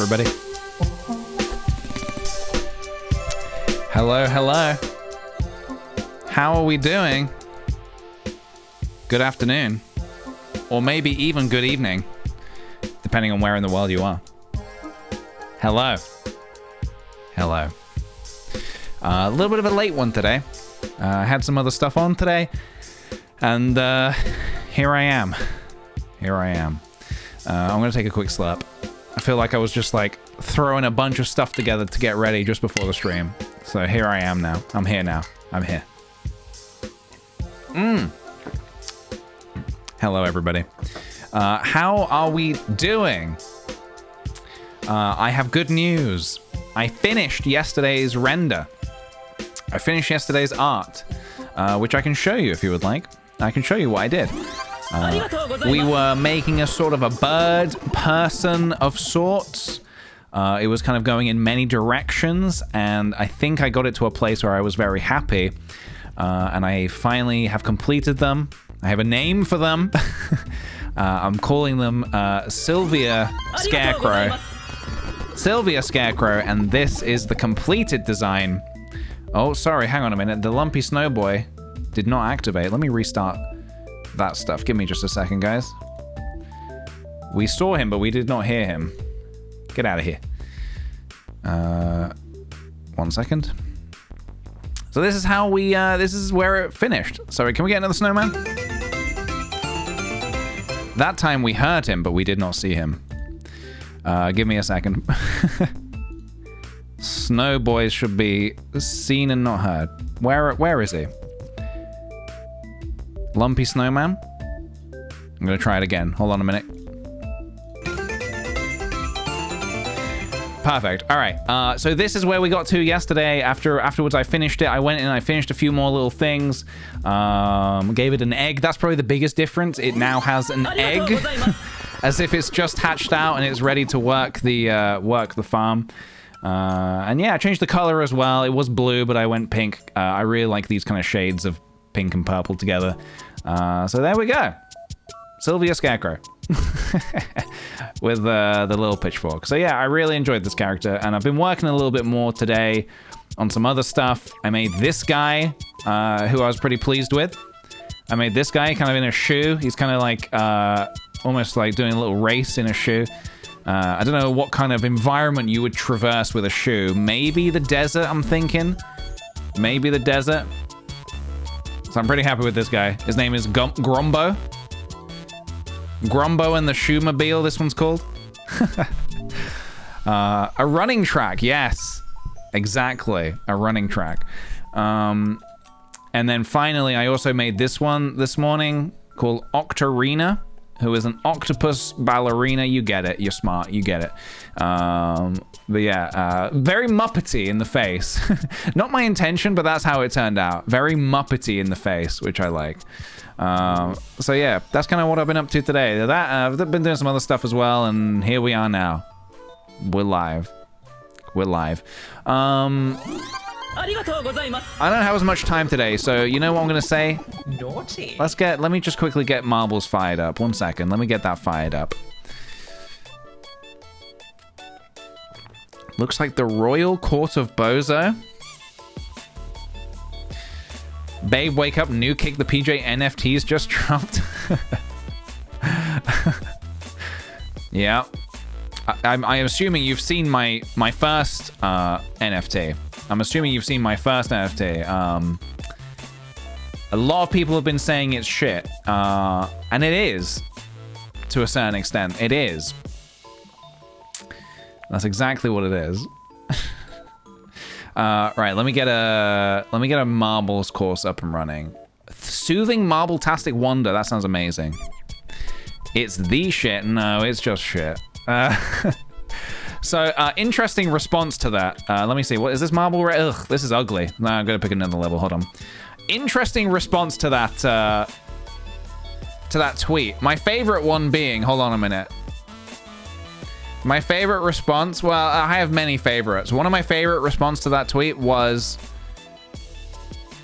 everybody. Hello, hello. How are we doing? Good afternoon. Or maybe even good evening, depending on where in the world you are. Hello. Hello. A little bit of a late one today. I had some other stuff on today, and here I am. Here I am. I'm gonna take a quick slurp. I feel like I was just like throwing a bunch of stuff together to get ready just before the stream. So here I am now. I'm here now. I'm here. Hello, everybody. How are we doing? I have good news. I finished yesterday's render. I finished yesterday's art, which I can show you if you would like. I can show you what I did. We were making a sort of a bird person of sorts. It was kind of going in many directions, and I think I got it to a place where I was very happy. And I finally have completed them. I have a name for them. I'm calling them Sylvia Scarecrow. Sylvia Scarecrow, and this is the completed design. Oh, sorry, hang on a minute. The Lumpy Snowboy did not activate. Let me restart that stuff. Give me just a second, guys. We saw him, but we did not hear him. Get out of here. 1 second. So this is how we, this is where it finished. Sorry, can we get another snowman? That time we heard him, but we did not see him. Give me a second. Snowboys should be seen and not heard. Where is he? Lumpy Snowman? I'm gonna try it again. Hold on a minute. Perfect. All right. So this is where we got to yesterday. Afterwards, I finished it. I went in and I finished a few more little things. Gave it an egg. That's probably the biggest difference. It now has an egg, as if it's just hatched out and it's ready to work the farm. And yeah, I changed the color as well. It was blue, but I went pink. I really like these kind of shades of pink and purple together. So there we go. Sylvia Scarecrow. With the little pitchfork. So yeah, I really enjoyed this character, and I've been working a little bit more today on some other stuff. I made this guy, who I was pretty pleased with. I made this guy kind of in a shoe. He's kind of like, almost like doing a little race in a shoe. I don't know what kind of environment you would traverse with a shoe. Maybe the desert, I'm thinking. Maybe the desert. So I'm pretty happy with this guy. His name is Grombo. Grombo and the Shoemobile, this one's called. A running track, yes. Exactly, a running track. And then finally, I also made this one this morning called Octarina, who is an octopus ballerina. You get it, you're smart, you get it. But yeah, very Muppety in the face. Not my intention, but that's how it turned out. Very Muppety in the face, which I like. So yeah, that's kind of what I've been up to today. I've been doing some other stuff as well, and here we are now. We're live. We're live. I don't have as much time today, so you know what I'm gonna say? Naughty. Let me just quickly get marbles fired up. 1 second, let me get that fired up. Looks like the Royal Court of Bozo. Babe, wake up, new kickthePJ NFTs just dropped. Yeah. I'm assuming you've seen my first NFT. I'm assuming you've seen my first NFT. A lot of people have been saying it's shit. And it is. To a certain extent. It is. That's exactly what it is. Right, let me get a marbles course up and running. Soothing Marble-tastic Wonder. That sounds amazing. It's the shit. No, it's just shit. So, interesting response to that. Let me see. What is this marble? Ugh, this is ugly. No, I'm gonna pick another level. Hold on. Interesting response to that tweet. My favorite one being, hold on a minute. My favorite response, well, I have many favorites. One of my favorite response to that tweet was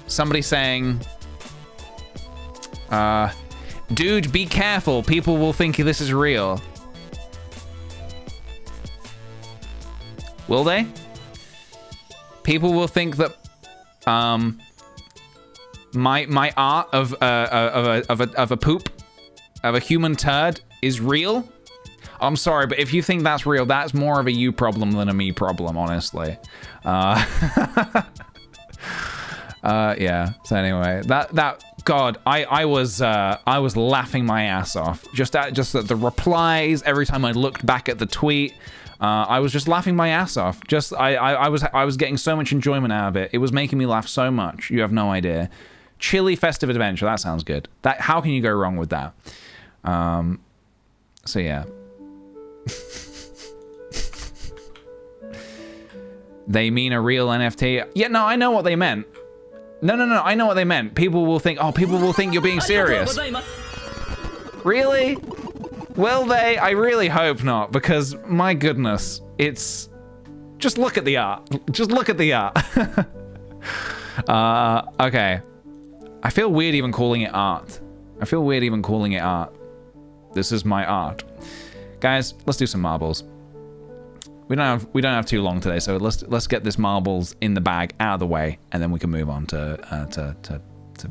somebody saying, dude, be careful. People will think this is real. Will they? People will think that my art of a poop, of a human turd is real. I'm sorry, but if you think that's real, that's more of a you problem than a me problem, honestly. Yeah. So anyway, God, I was laughing my ass off just at the replies. Every time I looked back at the tweet, I was just laughing my ass off. I was getting so much enjoyment out of it. It was making me laugh so much. You have no idea. Chilly festive adventure. That sounds good. How can you go wrong with that? So yeah. They mean a real NFT. Yeah, no, I know what they meant. No, I know what they meant. People will think you're being serious. Really? Will they? I really hope not, because my goodness, just look at the art. Just look at the art. Okay. I feel weird even calling it art. This is my art. Guys, let's do some marbles. We don't have too long today, so let's get this marbles in the bag out of the way, and then we can move on to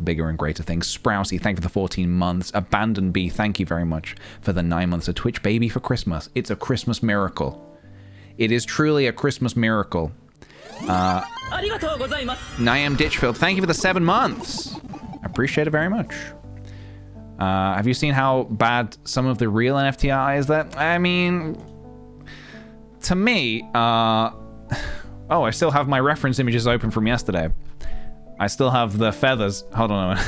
bigger and greater things. Sprousey, thank you for the 14 months. Abandoned Bee, thank you very much for the 9 months of Twitch Baby for Christmas. It's a Christmas miracle. It is truly a Christmas miracle. Niam Ditchfield, thank you for the 7 months. I appreciate it very much. Have you seen how bad some of the real NFT art is? That, I mean, to me, oh, I still have my reference images open from yesterday. I still have the feathers. Hold on a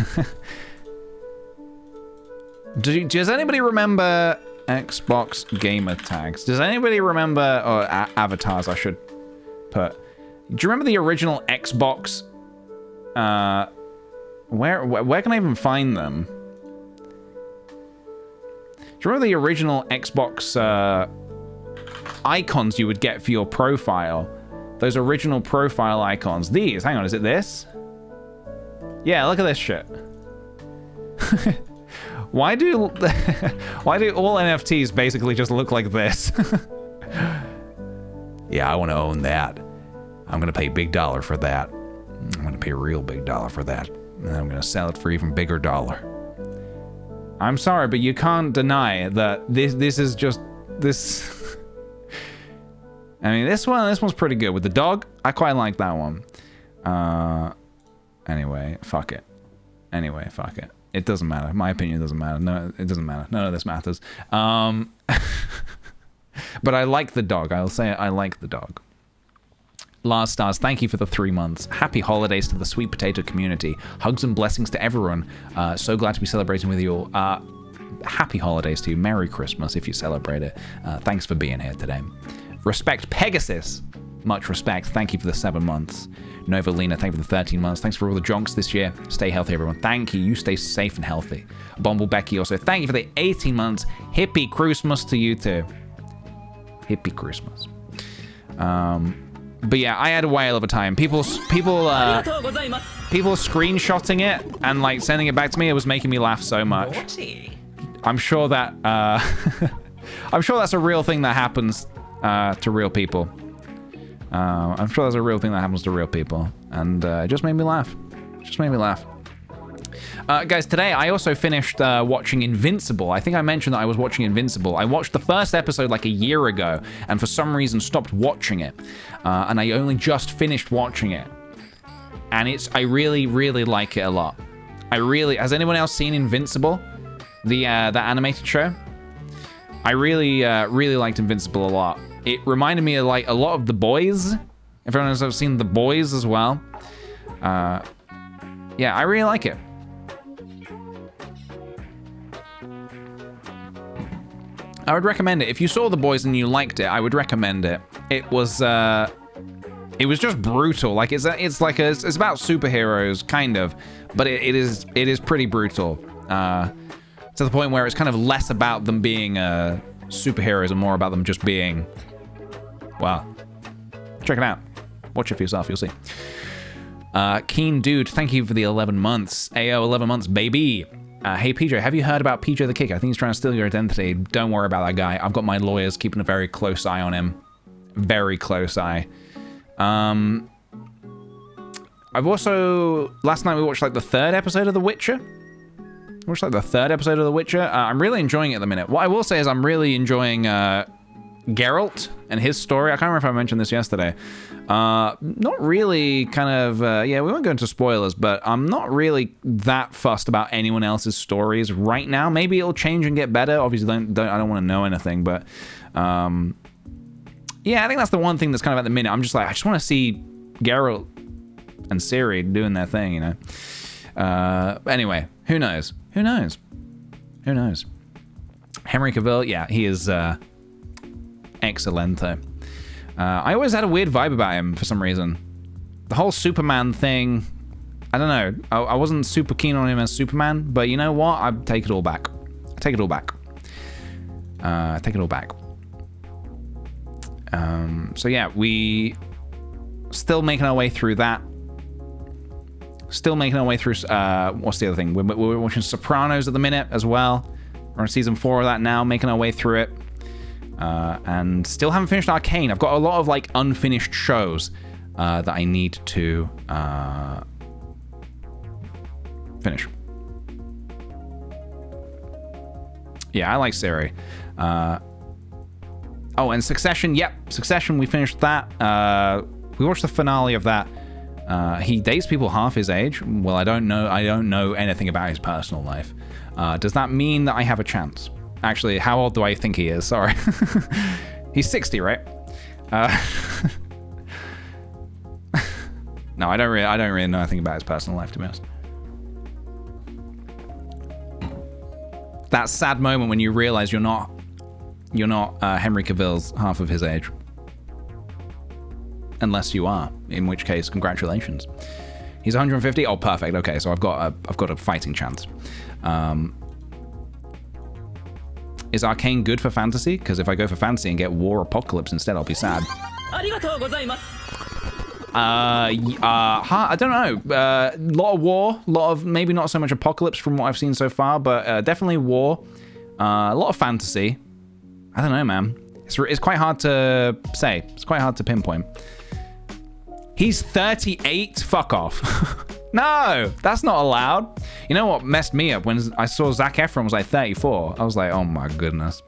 minute. Does anybody remember Xbox gamer tags? Does anybody remember, or avatars I should put? Do you remember the original Xbox? Where can I even find them? Do you remember the original Xbox icons you would get for your profile? Those original profile icons. These. Hang on, is it this? Yeah, look at this shit. Why do all NFTs basically just look like this? Yeah, I want to own that. I'm going to pay big dollar for that. I'm going to pay a real big dollar for that. And I'm going to sell it for even bigger dollar. I'm sorry, but you can't deny that this is just this. I mean, this one's pretty good with the dog. I quite like that one. Anyway, fuck it. It doesn't matter. My opinion doesn't matter. No, it doesn't matter. None of this matters. But I like the dog. I'll say I like the dog. Lars Stars, thank you for the 3 months. Happy holidays to the Sweet Potato community. Hugs and blessings to everyone. So glad to be celebrating with you all. Happy holidays to you. Merry Christmas if you celebrate it. Thanks for being here today. Respect Pegasus. Much respect. Thank you for the 7 months. Novalina, thank you for the 13 months. Thanks for all the jonks this year. Stay healthy, everyone. Thank you. You stay safe and healthy. Bumble Becky also, thank you for the 18 months. Hippie Christmas to you too. Hippie Christmas. But yeah, I had a whale of a time. People screenshotting it and like sending it back to me. It was making me laugh so much. I'm sure that I'm sure that's a real thing that happens to real people. I'm sure that's a real thing that happens to real people, and it just made me laugh. Guys, today I also finished watching Invincible. I think I mentioned that I was watching Invincible. I watched the first episode like a year ago, and for some reason stopped watching it. And I only just finished watching it. And I really, really like it a lot. Has anyone else seen Invincible? The animated show? I really, really liked Invincible a lot. It reminded me of like a lot of The Boys. If anyone has ever seen The Boys as well. Yeah, I really like it. I would recommend it. If you saw The Boys and you liked it, I would recommend it. It was just brutal. Like it's about superheroes, kind of, but it is pretty brutal. To the point where it's kind of less about them being superheroes and more about them just being, well, check it out. Watch it for yourself, you'll see. Keen Dude, thank you for the 11 months. AO, 11 months, baby. Hey, PJ, have you heard about PJ the Kicker? I think he's trying to steal your identity. Don't worry about that guy. I've got my lawyers keeping a very close eye on him. Very close eye. I've also... Last night we watched, like, the 3rd episode of The Witcher. We watched, like, the 3rd episode of The Witcher. I'm really enjoying it at the minute. What I will say is I'm really enjoying Geralt and his story. I can't remember if I mentioned this yesterday. Not really kind of... yeah, we won't go into spoilers, but I'm not really that fussed about anyone else's stories right now. Maybe it'll change and get better. Obviously, I don't want to know anything, but... yeah, I think that's the one thing that's kind of at the minute. I'm just like, I just want to see Geralt and Ciri doing their thing, you know. Anyway, who knows? Who knows? Who knows? Henry Cavill, yeah, he is excellento. I always had a weird vibe about him for some reason. The whole Superman thing, I don't know. I wasn't super keen on him as Superman, but you know what? I take it all back. I take it all back. Take it all back. So yeah, we still making our way through that. Still making our way through, what's the other thing? We're watching Sopranos at the minute as well. We're on season 4 of that now, making our way through it. And still haven't finished Arcane. I've got a lot of, like, unfinished shows that I need to finish. Yeah, I like Ciri. Oh, and Succession. Yep, Succession, we finished that. We watched the finale of that. He dates people half his age. Well, I don't know anything about his personal life. Does that mean that I have a chance? Actually, how old do I think he is? Sorry. He's 60, right? No, I don't really know anything about his personal life, to be honest. That sad moment when you realize you're not Henry Cavill's half of his age. Unless you are, in which case, congratulations. He's 150. Oh, perfect. Okay, so I've got a fighting chance. Is Arcane good for fantasy? Because if I go for fantasy and get War Apocalypse instead, I'll be sad. I don't know. Lot of War, lot of maybe not so much Apocalypse from what I've seen so far, but definitely War. A lot of fantasy. I don't know, man. It's quite hard to say. It's quite hard to pinpoint. He's 38? Fuck off. No, that's not allowed. You know what messed me up? When I saw Zac Efron was like 34. I was like, oh my goodness.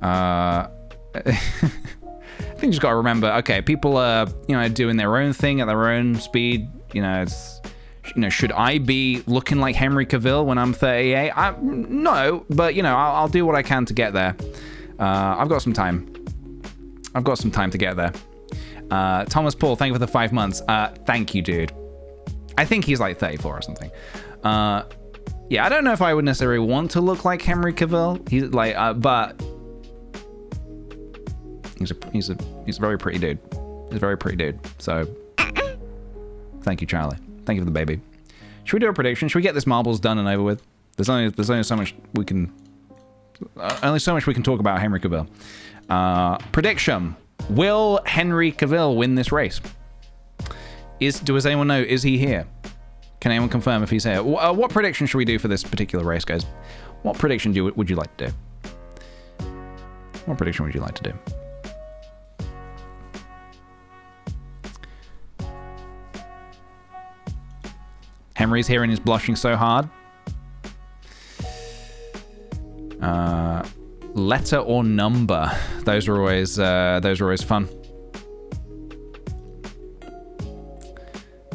I think you just got to remember, okay, people are, doing their own thing at their own speed. Should I be looking like Henry Cavill when I'm 38? No, but, I'll do what I can to get there. I've got some time. I've got some time to get there. Thomas Paul, thank you for the 5 months. Thank you, dude. I think he's like 34 or something. Yeah, I don't know if I would necessarily want to look like Henry Cavill. He's like, but he's a very pretty dude. He's a very pretty dude. So, thank you, Charlie. Thank you for the baby. Should we do a prediction? Should we get this marbles done and over with? There's only so much we can. Only so much we can talk about Henry Cavill. Prediction: will Henry Cavill win this race? Does anyone know? Is he here? Can anyone confirm if he's here? What prediction should we do for this particular race, guys? What prediction would you like to do? What prediction would you like to do? Henry's here and is blushing so hard. Letter or number? Those are always fun.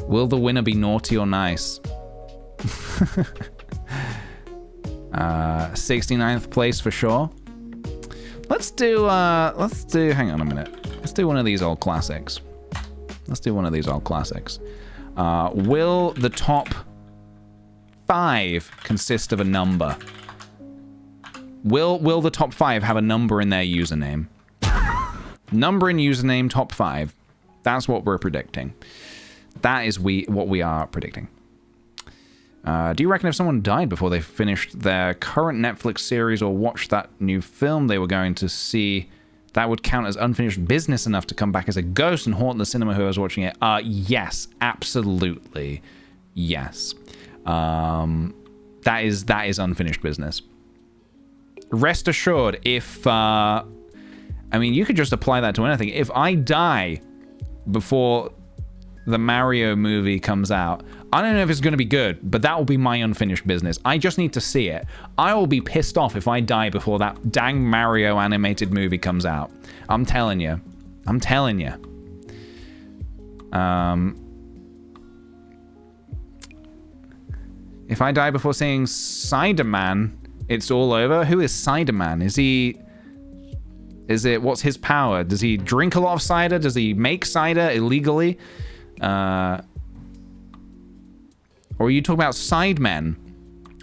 Will the winner be naughty or nice? 69th place for sure. Let's do, hang on a minute. Let's do one of these old classics. Will the top 5 consist of a number? Will the top 5 have a number in their username? Number in username, top 5. That's what we're predicting. That is what we are predicting. Do you reckon if someone died before they finished their current Netflix series or watched that new film they were going to see, that would count as unfinished business enough to come back as a ghost and haunt the cinema who was watching it? Yes, absolutely. Yes. That is unfinished business. Rest assured, if I mean, you could just apply that to anything. If I die before the Mario movie comes out, I don't know if it's going to be good, but that will be my unfinished business. I just need to see it. I will be pissed off if I die before that dang Mario animated movie comes out. I'm telling you. I'm telling you. If I die before seeing Cider Man, it's all over. Who is Cider Man? What's his power? Does he drink a lot of cider? Does he make cider illegally? Or are you talking about Sidemen?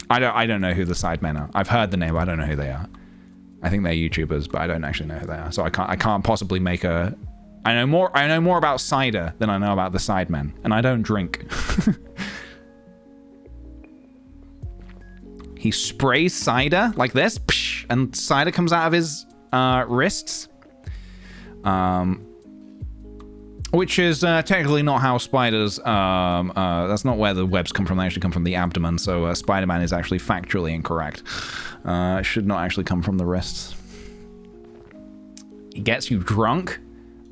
I don't know who the Sidemen are. I've heard the name, but I don't know who they are. I think they're YouTubers, but I don't actually know who they are. So I can't possibly make a... I know more about cider than I know about the Sidemen, and I don't drink. He sprays cider like this, and cider comes out of his wrists. Which is technically not how spiders... that's not where the webs come from. They actually come from the abdomen, so Spider-Man is actually factually incorrect. It should not actually come from the wrists. He gets you drunk?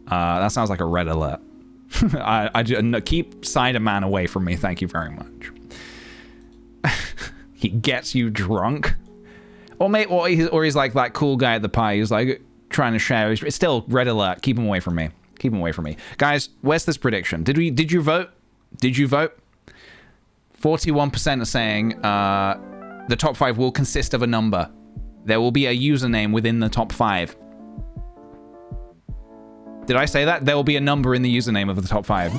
That sounds like a red alert. No, keep Cider Man away from me, thank you very much. He gets you drunk? Or he's like that cool guy at the party who's like trying to share. It's still red alert. Keep him away from me. Keep him away from me. Guys, where's this prediction? Did you vote? Did you vote? 41% are saying the top 5 will consist of a number. There will be a username within the top 5. Did I say that? There will be a number in the username of the top 5.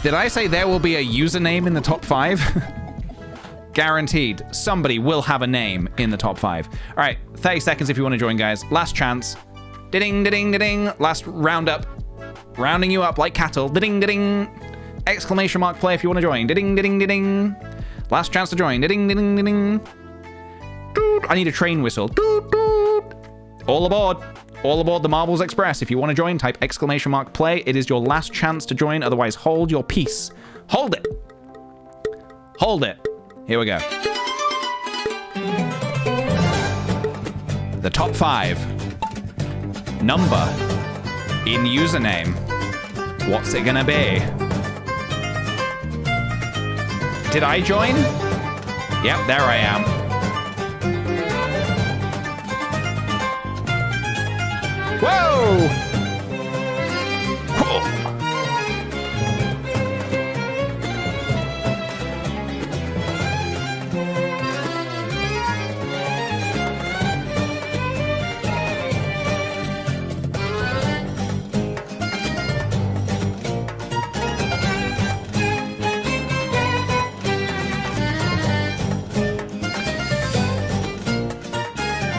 Did I say there will be a username in the top 5? Guaranteed. Somebody will have a name in the top 5. All right, 30 seconds if you want to join, guys. Last chance. Ding, ding, ding. Last roundup. Rounding you up like cattle. Ding, ding. Exclamation mark play if you want to join. Ding, ding, ding. Last chance to join. Ding, ding, ding. I need a train whistle. All aboard. All aboard the Marbles Express. If you want to join, type exclamation mark play. It is your last chance to join. Otherwise, hold your peace. Hold it. Hold it. Here we go. The top 5. Number in username. What's it gonna be? Did I join? Yep, there I am. Whoa! Whoa!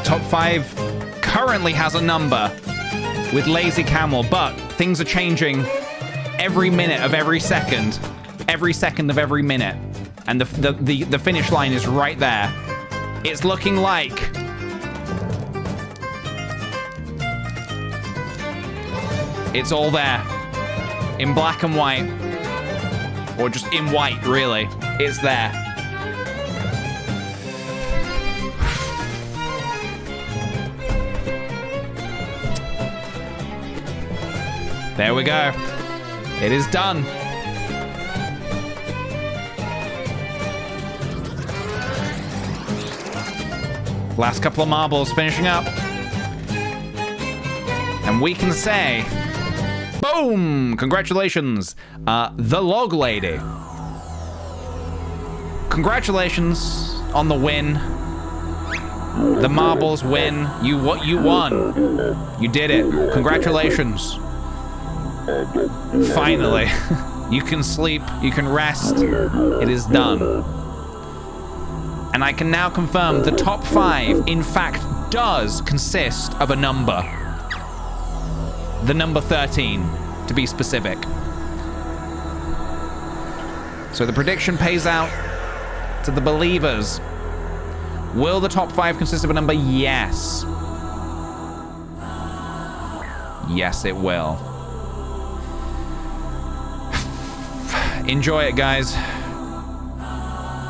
Top 5 currently has a number with Lazy Camel, but things are changing every minute of every second of every minute, and the finish line is right there. It's looking like it's all there in black and white, or just in white, really. It's there. There we go. It is done. Last couple of marbles finishing up. And we can say, boom! Congratulations, the Log Lady. Congratulations on the win. The marbles win. You won. You did it. Congratulations. Finally, you can sleep, you can rest, it is done. And I can now confirm the top 5, in fact, does consist of a number. The number 13, to be specific. So the prediction pays out to the believers. Will the top 5 consist of a number? Yes. Yes, it will. Enjoy it, guys.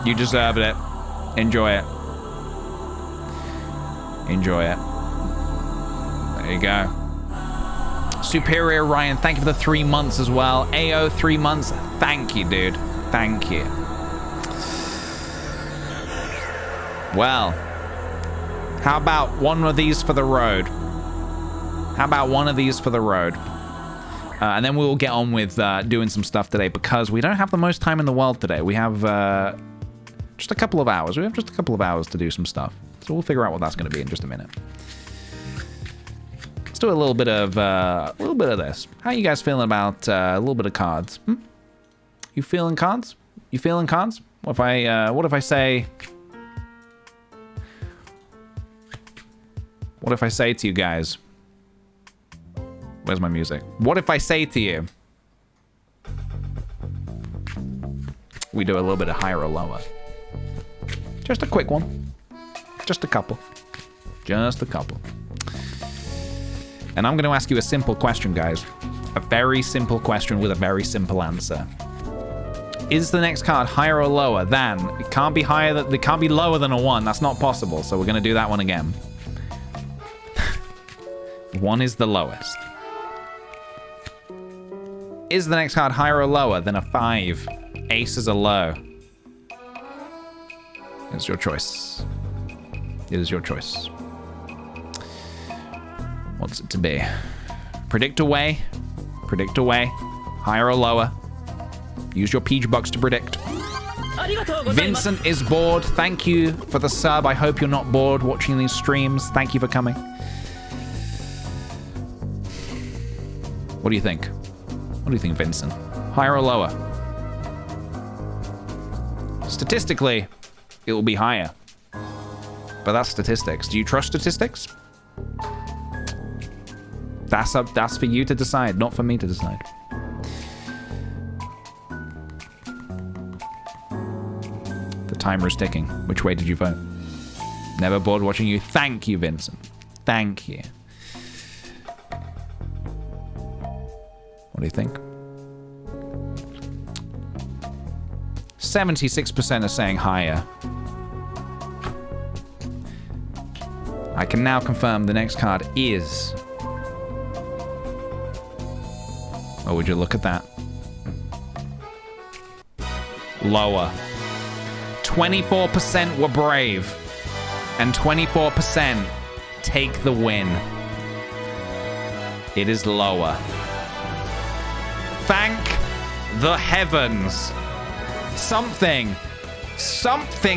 You deserved it. Enjoy it. Enjoy it. There you go. Superior Ryan, thank you for the 3 months as well. AO, 3 months. Thank you, dude. Thank you. Well, how about one of these for the road? How about one of these for the road? And then we will get on with doing some stuff today because we don't have the most time in the world today. We have just a couple of hours. We have just a couple of hours to do some stuff. So we'll figure out what that's going to be in just a minute. Let's do a little bit of this. How are you guys feeling about a little bit of cards? You feeling cards? You feeling cards? What if I say? What if I say to you guys? Where's my music? What if I say to you? We do a little bit of higher or lower. Just a quick one. Just a couple. Just a couple. And I'm going to ask you a simple question, guys. A very simple question with a very simple answer. Is the next card higher or lower than? It can't be higher. It can't be lower than a 1. That's not possible. So we're going to do that one again. 1 is the lowest. Is the next card higher or lower than a 5? Aces are low. It's your choice. It is your choice. What's it to be? Predict away. Predict away. Higher or lower. Use your peach bucks to predict. Vincent is bored. Thank you for the sub. I hope you're not bored watching these streams. Thank you for coming. What do you think? What do you think, Vincent? Higher or lower? Statistically, it will be higher. But that's statistics. Do you trust statistics? That's for you to decide, not for me to decide. The timer is ticking. Which way did you vote? Never bored watching you. Thank you, Vincent. Thank you. What do you think? 76% are saying higher. I can now confirm the next card is... Oh, would you look at that? Lower. 24% were brave. And 24% take the win. It is lower. Thank the heavens. Something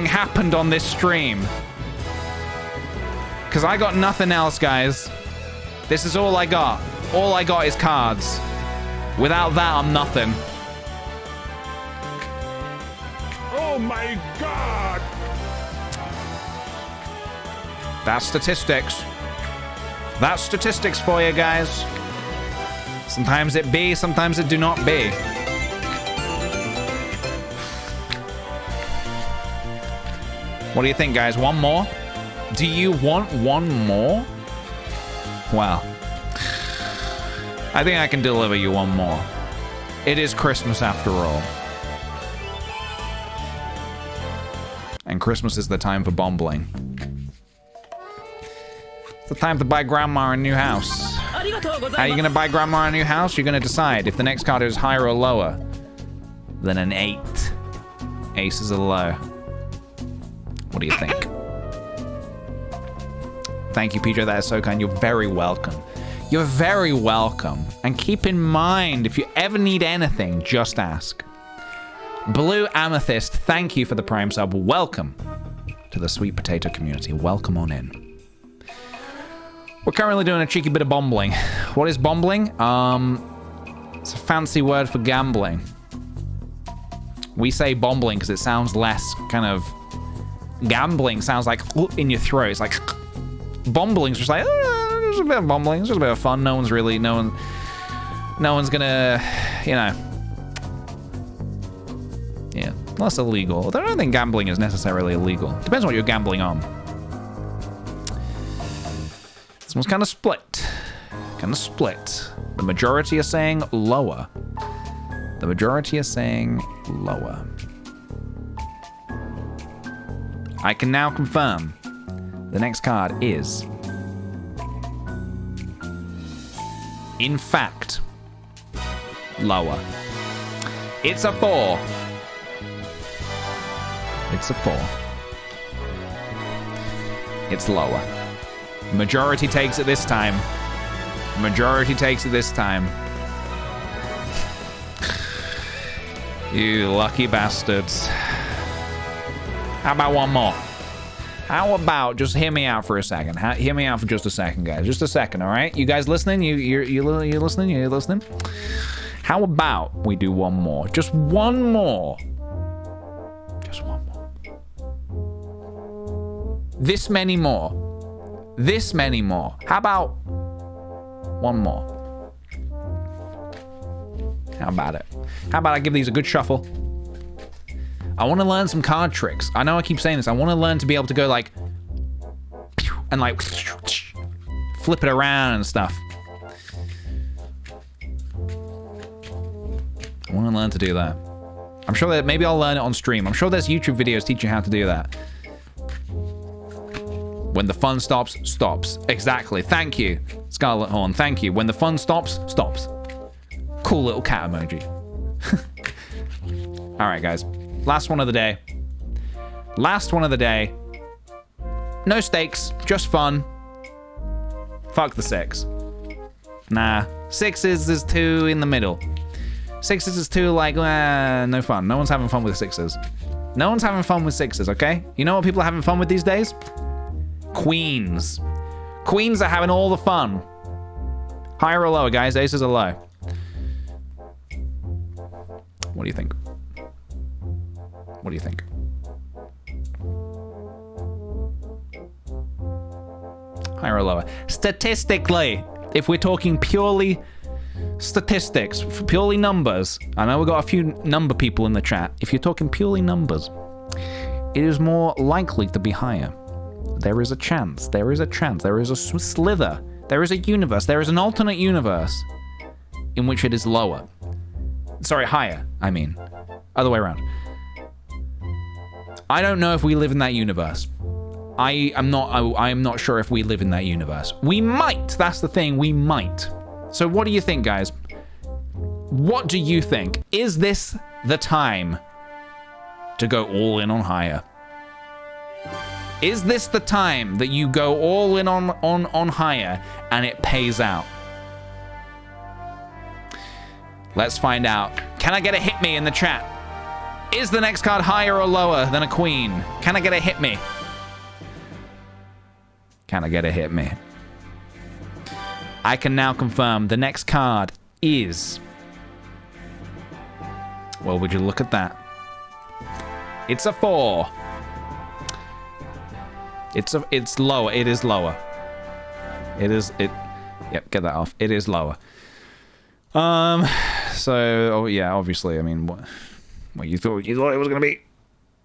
happened on this stream. Because I got nothing else, guys. This is all I got. All I got is cards. Without that, I'm nothing. Oh my God! That's statistics. That's statistics for you, guys. Sometimes it be, sometimes it do not be. What do you think, guys? One more? Do you want one more? Well, I think I can deliver you one more. It is Christmas after all. And Christmas is the time for bombling. It's the time to buy grandma a new house. How are you going to buy grandma a new house? You're going to decide if the next card is higher or lower than an 8. Aces are low. What do you think? Thank you, PJ. That is so kind. You're very welcome. You're very welcome. And keep in mind, if you ever need anything, just ask. Blue Amethyst, thank you for the Prime sub. Welcome to the Sweet Potato community. Welcome on in. We're currently doing a cheeky bit of bombling. What is bombling? It's a fancy word for gambling. We say bombling because it sounds less kind of... Gambling sounds like in your throat. It's like... Bombling's just like... There's a bit of bombling. It's just a bit of fun. No one's gonna... You know... Yeah. Less illegal. I don't think gambling is necessarily illegal. Depends on what you're gambling on. This one's kind of split. Kind of split. The majority are saying lower. The majority are saying lower. I can now confirm the next card is In fact, lower. It's a 4. It's a 4. It's lower. Majority takes it this time. Majority takes it this time. You lucky bastards. How about one more? How about, just hear me out for a second. Hear me out for just a second, guys. Just a second, all right? You guys listening? You listening? You listening? How about we do one more? Just one more. Just one more. This many more. This many more. How about one more? How about it? How about I give these a good shuffle? I want to learn some card tricks. I know I keep saying this. I want to learn to be able to go like, and like, flip it around and stuff. I want to learn to do that. I'm sure that maybe I'll learn it on stream. I'm sure there's YouTube videos teaching how to do that. When the fun stops, stops. Exactly. Thank you, Scarlet Horn. Thank you. When the fun stops, stops. Cool little cat emoji. All right, guys. Last one of the day. Last one of the day. No stakes, just fun. Fuck the 6. Nah, 6s is too in the middle. 6s is too like, no fun. No one's having fun with 6s. No one's having fun with 6s, okay? You know what people are having fun with these days? Queens. Queens are having all the fun. Higher or lower, guys? Aces are low. What do you think? What do you think? Higher or lower? Statistically, if we're talking purely statistics, purely numbers, I know we've got a few number people in the chat. If you're talking purely numbers, it is more likely to be higher. There is a chance. There is a chance. There is a slither. There is a universe. There is an alternate universe in which it is lower. Sorry, higher, I mean. Other way around. I don't know if we live in that universe. I am not sure if we live in that universe. We might. That's the thing. We might. So what do you think, guys? What do you think? Is this the time to go all in on higher? Is this the time that you go all in on higher and it pays out? Let's find out. Can I get a hit me in the chat? Is the next card higher or lower than a queen? Can I get a hit me? Can I get a hit me? I can now confirm the next card is... Well, would you look at that? It's a 4. It's lower. It is lower. Yep, get that off. It is lower. So, yeah, obviously, I mean, what you thought it was gonna be?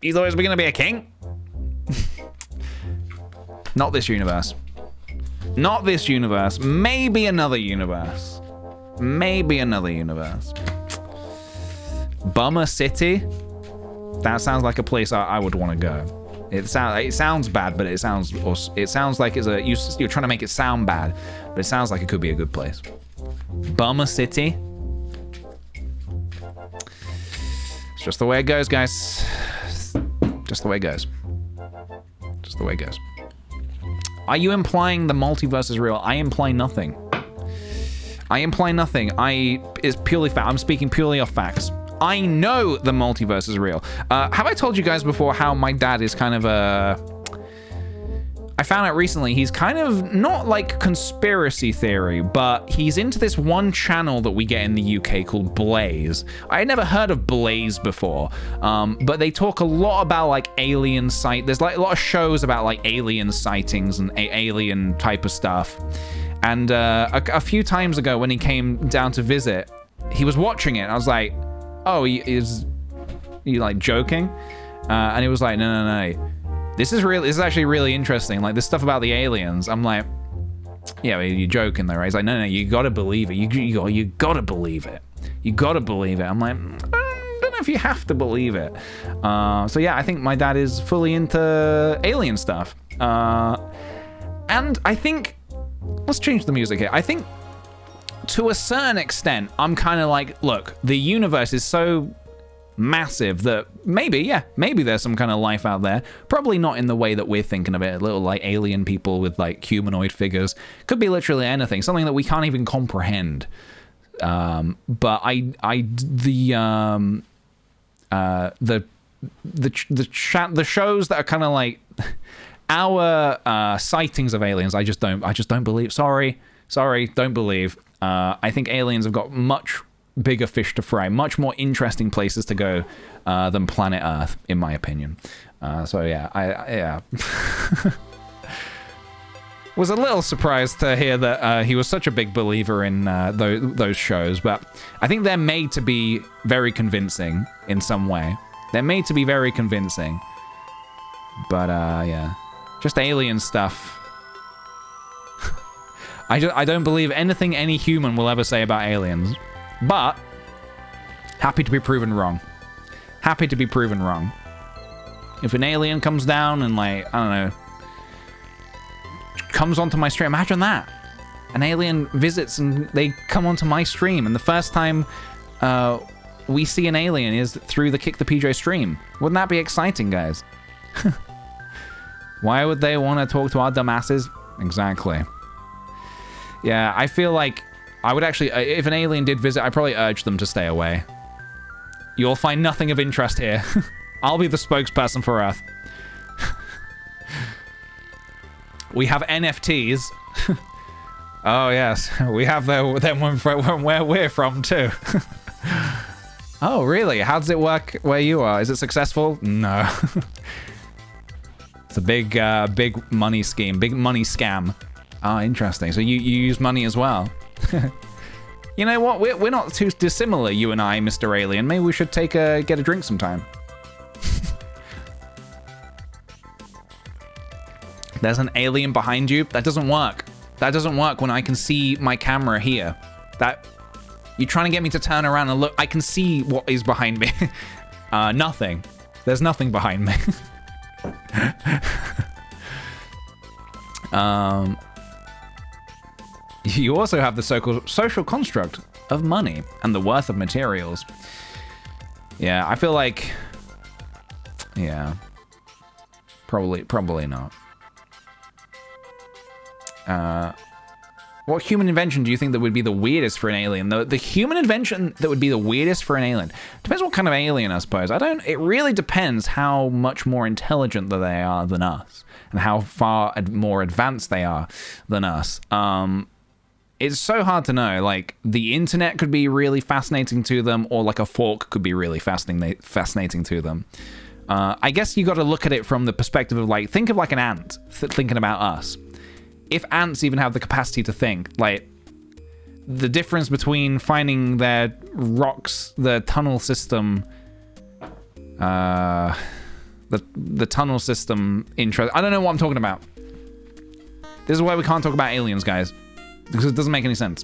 You thought it was gonna be a king? Not this universe. Not this universe. Maybe another universe. Maybe another universe. Bummer City? That sounds like a place I would want to go. It sounds bad, but it sounds like you're trying to make it sound bad, but it sounds like it could be a good place. Bummer City. It's just the way it goes, guys. Just the way it goes. Just the way it goes. Are you implying the multiverse is real? I imply nothing. I imply nothing. It's purely fact. I'm speaking purely off facts. I know the multiverse is real. Have I told you guys before how my dad is kind of a... I found out recently he's kind of not like conspiracy theory, but he's into this one channel that we get in the UK called Blaze. I had never heard of Blaze before, but they talk a lot about like alien there's like a lot of shows about like alien sightings and alien type of stuff. And a few times ago when he came down to visit, he was watching it. And I was like, oh, is you like joking? And he was like, no. This is actually really interesting. Like this stuff about the aliens. I'm like, yeah, you're joking though, right? He's like, no, you gotta believe it. You gotta believe it. You gotta believe it. I'm like, I don't know if you have to believe it. So yeah, I think my dad is fully into alien stuff. And I think, let's change the music here. I think to a certain extent, I'm kind of like, look, the universe is so massive that maybe there's some kind of life out there. Probably not in the way that we're thinking of it, little like alien people with like humanoid figures. Could be literally anything, something that we can't even comprehend. But the shows that are kind of like our sightings of aliens, I just don't believe. Sorry, don't believe. I think aliens have got much bigger fish to fry, much more interesting places to go than planet Earth, in my opinion. So yeah, I was a little surprised to hear that he was such a big believer in those shows, but I think they're made to be very convincing in some way. They're made to be very convincing, but yeah, just alien stuff. I don't believe anything any human will ever say about aliens. But, happy to be proven wrong. Happy to be proven wrong. If an alien comes down and, like, I don't know, comes onto my stream, imagine that. An alien visits and they come onto my stream, and the first time we see an alien is through the kickthePJ stream. Wouldn't that be exciting, guys? Why would they want to talk to our dumbasses? Exactly. Yeah, I feel like I would actually, if an alien did visit, I'd probably urge them to stay away. You'll find nothing of interest here. I'll be the spokesperson for Earth. We have NFTs. Oh, yes. We have them where we're from, too. Oh, really? How does it work where you are? Is it successful? No. It's a big money scheme, big money scam. Ah, interesting. So you use money as well. You know what? We're not too dissimilar, you and I, Mr. Alien. Maybe we should get a drink sometime. There's an alien behind you? That doesn't work. That doesn't work when I can see my camera here. You're trying to get me to turn around and look. I can see what is behind me. Nothing. There's nothing behind me. You also have the social construct of money and the worth of materials. Yeah, I feel like... Yeah. Probably not. What human invention do you think that would be the weirdest for an alien? The human invention that would be the weirdest for an alien. Depends what kind of alien, I suppose. It really depends how much more intelligent that they are than us. And how far more advanced they are than us. It's so hard to know. Like, the internet could be really fascinating to them, or like a fork could be really fascinating to them. I guess you got to look at it from the perspective of, like, think of like an ant thinking about us. If ants even have the capacity to think, like, the difference between finding their rocks, the tunnel system, the tunnel system interest. I don't know what I'm talking about. This is why we can't talk about aliens, guys. Because it doesn't make any sense.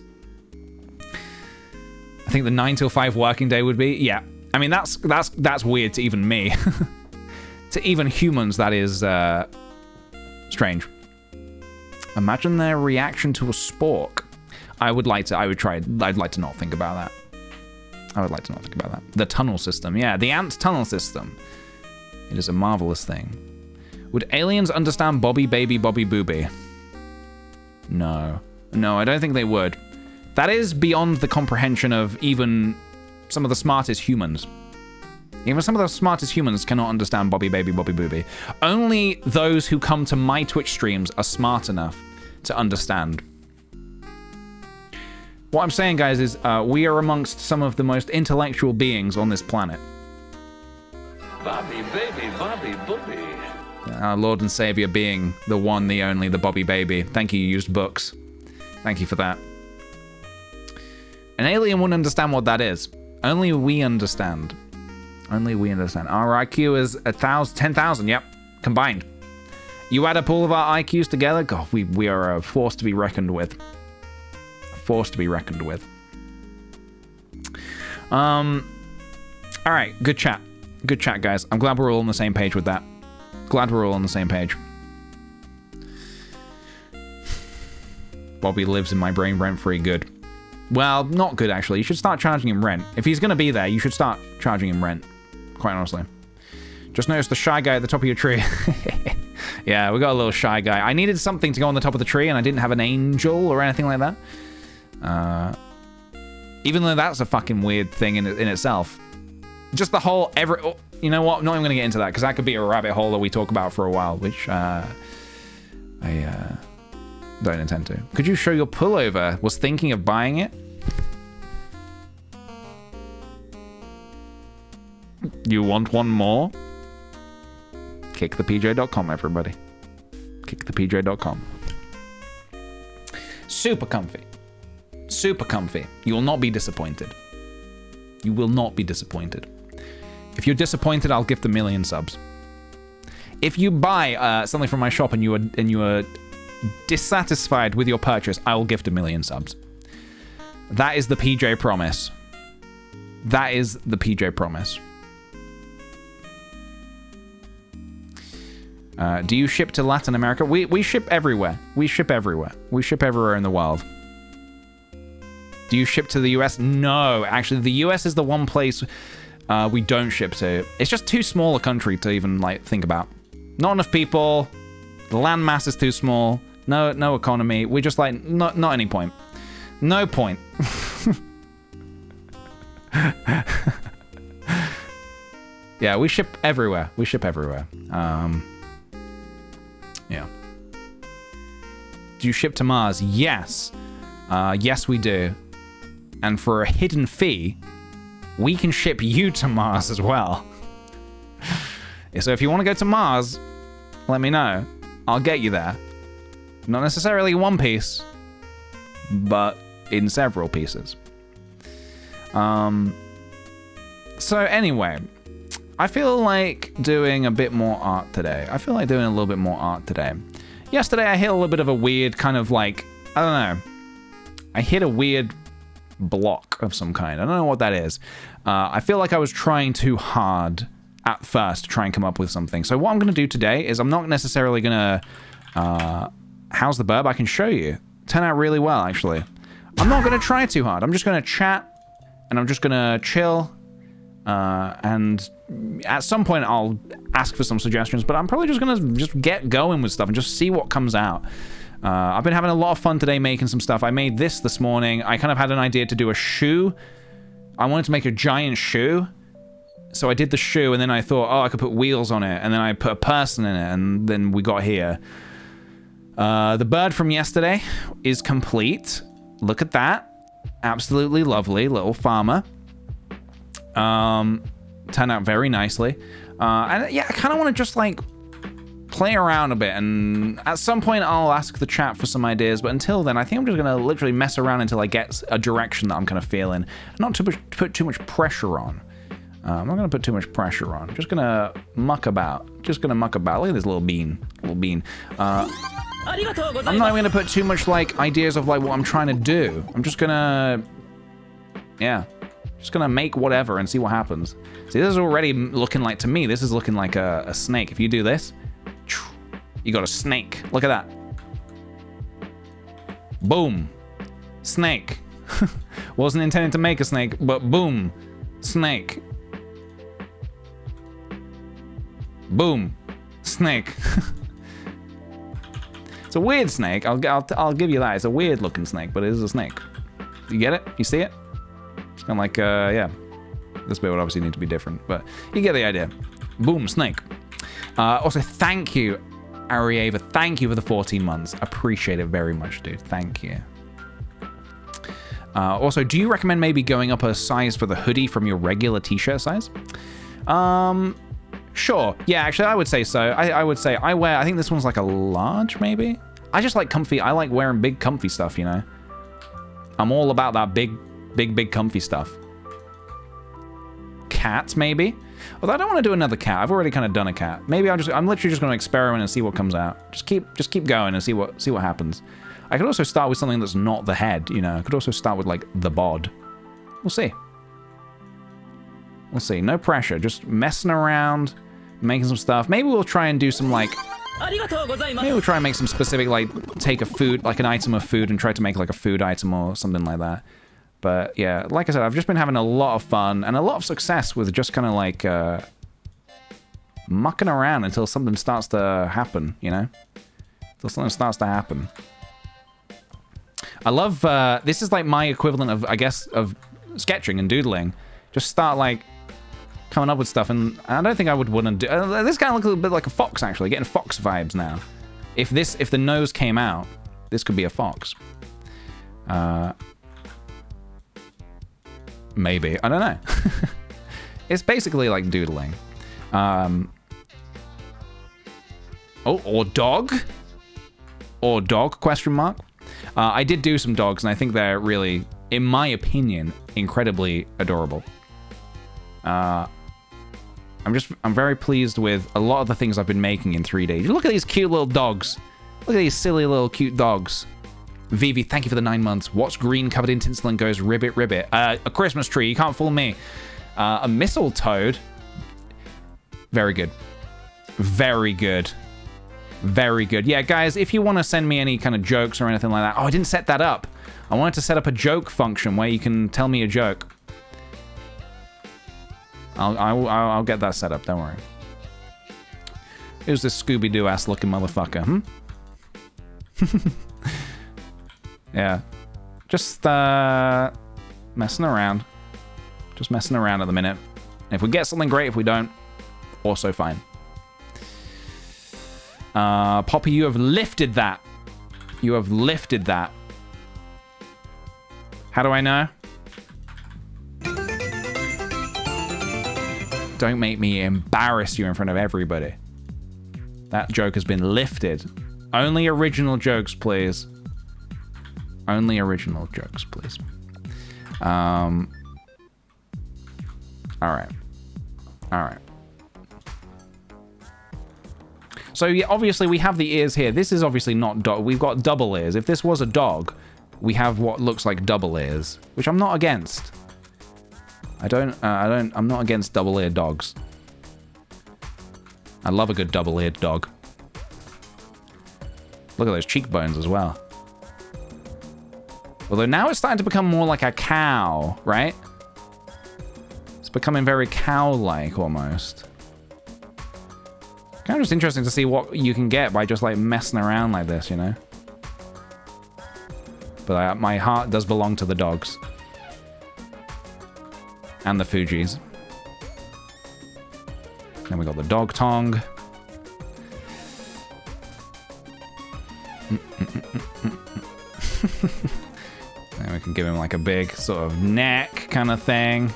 I think the 9 till 5 working day would be, yeah. I mean, that's weird to even me. To even humans, that is strange. Imagine their reaction to a spork. I'd like to not think about that. I would like to not think about that. The tunnel system, yeah, the ant tunnel system. It is a marvelous thing. Would aliens understand Bobby Baby Bobby Booby? No, I don't think they would. That is beyond the comprehension of even some of the smartest humans. Even some of the smartest humans cannot understand Bobby Baby Bobby Booby. Only those who come to my Twitch streams are smart enough to understand. What I'm saying, guys, is we are amongst some of the most intellectual beings on this planet. Bobby Baby Bobby Booby. Our Lord and Savior being the one, the only, the Bobby Baby. Thank you, used books. Thank you for that. An alien wouldn't understand what that is. Only we understand. Only we understand. Our IQ is 10,000, yep, combined. You add up all of our IQs together, God, we are a force to be reckoned with. A force to be reckoned with. All right, good chat. Good chat, guys. I'm glad we're all on the same page with that. Glad we're all on the same page. Bobby lives in my brain rent-free. Good. Well, not good, actually. You should start charging him rent. If he's going to be there, you should start charging him rent. Quite honestly. Just noticed the shy guy at the top of your tree. Yeah, we got a little shy guy. I needed something to go on the top of the tree, and I didn't have an angel or anything like that. Even though that's a fucking weird thing in itself. Just the whole... Oh, you know what? I'm not even going to get into that, because that could be a rabbit hole that we talk about for a while, which I don't intend to. Could you show your pullover? Was thinking of buying it. You want one more? kickthepj.com, everybody. kickthepj.com. Super comfy. Super comfy. You will not be disappointed. You will not be disappointed. If you're disappointed, I'll gift 1,000,000 subs. If you buy something from my shop and you are dissatisfied with your purchase, I will gift 1,000,000 subs. That is the PJ promise. That is the PJ promise. Do you ship to Latin America? We ship everywhere. We ship everywhere. We ship everywhere in the world. Do you ship to the US? No, actually, the US is the one place we don't ship to. It's just too small a country to even like think about. Not enough people. The land mass is too small. No economy. We're just like not any point. No point. Yeah, we ship everywhere. We ship everywhere. Yeah. Do you ship to Mars? Yes. Yes, we do. And for a hidden fee, we can ship you to Mars as well. So if you want to go to Mars, let me know. I'll get you there. Not necessarily one piece, but in several pieces. So anyway, I feel like doing a bit more art today. I feel like doing a little bit more art today. Yesterday I hit a little bit of a weird kind of like, I don't know. I hit a weird block of some kind. I don't know what that is. I feel like I was trying too hard at first to try and come up with something. So what I'm going to do today is I'm not necessarily going to... how's the burp? I can show you. Turned out really well, actually. I'm not going to try too hard. I'm just going to chat, and I'm just going to chill, and at some point I'll ask for some suggestions, but I'm probably just going to just get going with stuff and just see what comes out. I've been having a lot of fun today making some stuff. I made this morning. I kind of had an idea to do a shoe. I wanted to make a giant shoe. So I did the shoe, and then I thought, oh, I could put wheels on it, and then I put a person in it, and then we got here. The bird from yesterday is complete. Look at that. Absolutely lovely little farmer. Turned out very nicely. And yeah, I kind of want to just like play around a bit, and at some point I'll ask the chat for some ideas, but until then I think I'm just going to literally mess around until I get a direction that I'm kind of feeling. Not to put too much pressure on. I'm not going to put too much pressure on. I'm just going to muck about. Just going to muck about. Look at this little bean. Little bean. I'm not even going to put too much like ideas of like what I'm trying to do. I'm just going to... Yeah. Just going to make whatever and see what happens. See, this is already looking like, to me, this is looking like a snake. If you do this, you got a snake. Look at that. Boom. Snake. Wasn't intended to make a snake, but boom. Snake. Boom. Snake. It's a weird snake. I'll give you that. It's a weird looking snake, but it is a snake. You get it? You see it? It's kind of like, yeah. This bit would obviously need to be different, but you get the idea. Boom, snake. Also, thank you, Arieva. Thank you for the 14 months. Appreciate it very much, dude. Thank you. Also, do you recommend maybe going up a size for the hoodie from your regular t-shirt size? Sure. Yeah, actually, I would say so. I would say I think this one's like a large, maybe? I just like comfy. I like wearing big, comfy stuff, you know? I'm all about that big, comfy stuff. Cat, maybe? Although I don't want to do another cat. I've already kind of done a cat. Maybe I'm literally just going to experiment and see what comes out. Just keep going and see what happens. I could also start with something that's not the head, you know? I could also start with, like, the bod. We'll see. We'll see. No pressure. Just messing around, making some stuff. Maybe we'll try and do some, like... Maybe we'll try and make some specific, like, take a food, like an item of food and try to make, like, a food item or something like that. But yeah, like I said, I've just been having a lot of fun and a lot of success with just kind of like mucking around until something starts to happen, you know? Until something starts to happen. I love, this is like my equivalent of, I guess, of sketching and doodling. Just start like coming up with stuff, and I don't think I would want to do, this kind of looks a little bit like a fox, actually, getting fox vibes now. If the nose came out, this could be a fox. Maybe, I don't know. It's basically like doodling. Or dog? Or dog, question mark? I did do some dogs, and I think they're really, in my opinion, incredibly adorable. I'm very pleased with a lot of the things I've been making in 3D. Look at these cute little dogs. Look at these silly little cute dogs. Vivi, thank you for the 9 months. What's green covered in tinsel and goes ribbit ribbit? A Christmas tree, you can't fool me. A mistletoe. Very good. Very good. Very good. Yeah, guys, if you want to send me any kind of jokes or anything like that. Oh, I didn't set that up. I wanted to set up a joke function where you can tell me a joke. I'll get that set up, don't worry. Who's this Scooby-Doo ass looking motherfucker, Yeah. Just messing around. Just messing around at the minute. If we get something great, if we don't, also fine. Poppy, you have lifted that. You have lifted that. How do I know? Don't make me embarrass you in front of everybody. That joke has been lifted. Only original jokes, please. Only original jokes, please. All right. All right. So yeah, obviously we have the ears here. This is obviously not dog. We've got double ears. If this was a dog, we have what looks like double ears, which I'm not against. I'm not against double-eared dogs. I love a good double-eared dog. Look at those cheekbones as well. Although now it's starting to become more like a cow, right? It's becoming very cow-like almost. Kind of just interesting to see what you can get by just like messing around like this, you know? But my heart does belong to the dogs. And the Fujis. Then we got the dog tongue. And we can give him like a big sort of neck kind of thing.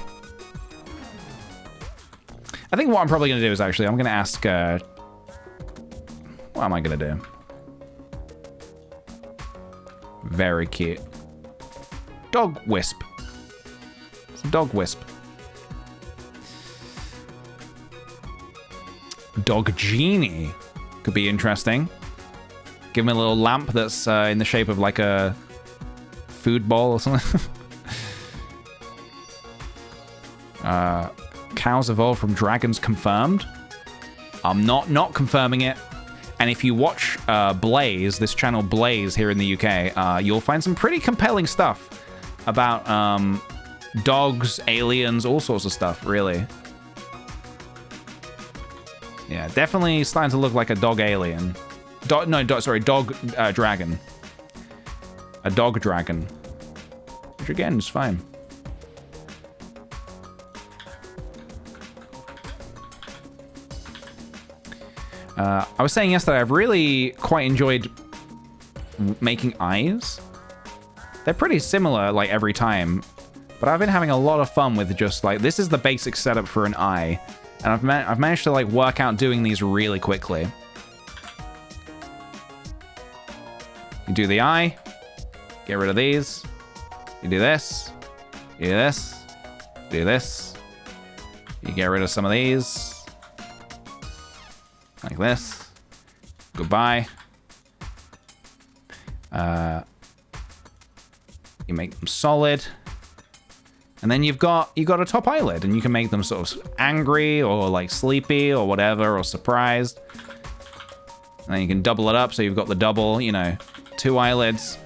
I think what I'm probably going to do is actually, I'm going to ask... what am I going to do? Very cute. Dog wisp. It's a dog wisp. Dog genie. Could be interesting. Give him a little lamp that's in the shape of like a food ball or something. Cows evolved from dragons confirmed. I'm not confirming it. And if you watch Blaze, this channel Blaze here in the UK, you'll find some pretty compelling stuff about dogs, aliens, all sorts of stuff, really. Yeah, definitely starting to look like a dog alien. Dog dragon. A dog dragon. Which again is fine. I was saying yesterday, I've really quite enjoyed making eyes. They're pretty similar, like, every time. But I've been having a lot of fun with just, like, this is the basic setup for an eye. And I've managed to, like, work out doing these really quickly. You do the eye. Get rid of these. You do this. You do this. Do this. You get rid of some of these. Like this. Goodbye. You make them solid. And then you've got a top eyelid, and you can make them sort of angry or like sleepy or whatever, or surprised. And then you can double it up, so you've got the double, you know, 2 eyelids.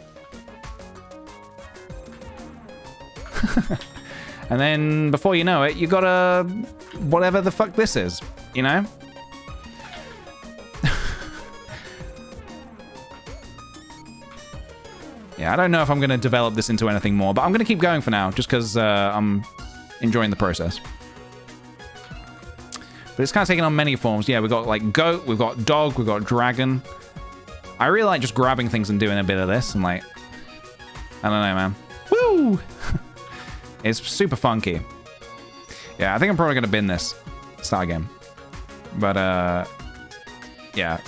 And then before you know it, you got a whatever the fuck this is, you know? Yeah, I don't know if I'm going to develop this into anything more, but I'm going to keep going for now, just because I'm enjoying the process. But it's kind of taking on many forms. Yeah, we've got, like, goat, we've got dog, we've got dragon. I really like just grabbing things and doing a bit of this, and, like, I don't know, man. Woo! It's super funky. Yeah, I think I'm probably going to bin this. Start again. But, yeah.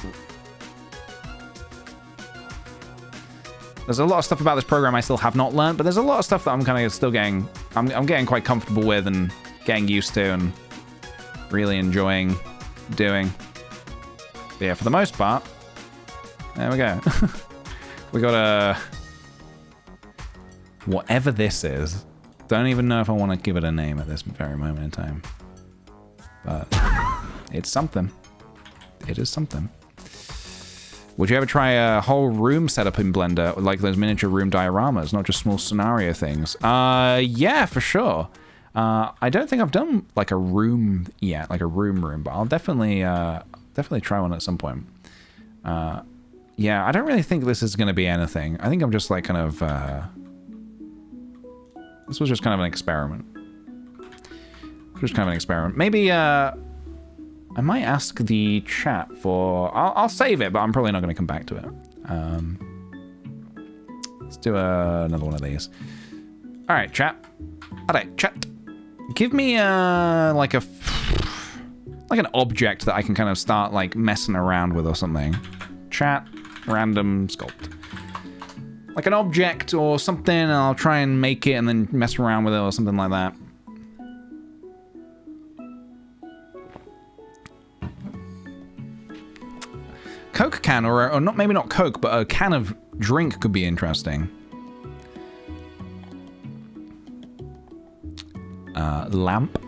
There's a lot of stuff about this program I still have not learned, but there's a lot of stuff that I'm kind of still getting... I'm getting quite comfortable with and getting used to and really enjoying doing. But yeah, for the most part, there we go. We got a... Whatever this is. Don't even know if I want to give it a name at this very moment in time. But it's something. It is something. Would you ever try a whole room setup in Blender, like those miniature room dioramas, not just small scenario things? Yeah, for sure. I don't think I've done like a room yet, like a room, but I'll definitely try one at some point. Yeah, I don't really think this is going to be anything. I think I'm just like kind of... This was just kind of an experiment. Just kind of an experiment. Maybe, I might ask the chat for... I'll save it, but I'm probably not going to come back to it. Let's do another one of these. All right, chat. All right, chat. Give me like an object that I can kind of start like messing around with or something. Chat, random sculpt. Like an object or something, and I'll try and make it and then mess around with it or something like that. Coke can, or not, maybe not Coke, but a can of drink could be interesting. Lamp.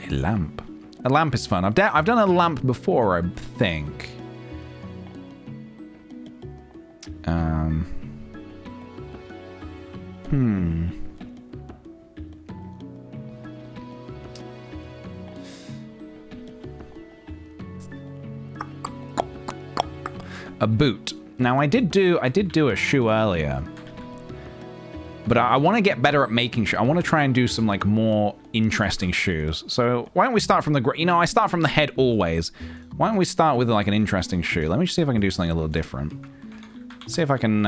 A lamp. A lamp is fun. I've done a lamp before, I think. A boot. Now I did do a shoe earlier, but I want to get better at making shoes. I want to try and do some like more interesting shoes. So why don't we start from the I start from the head always. Why don't we start with like an interesting shoe? Let me see if I can do something a little different. See if I can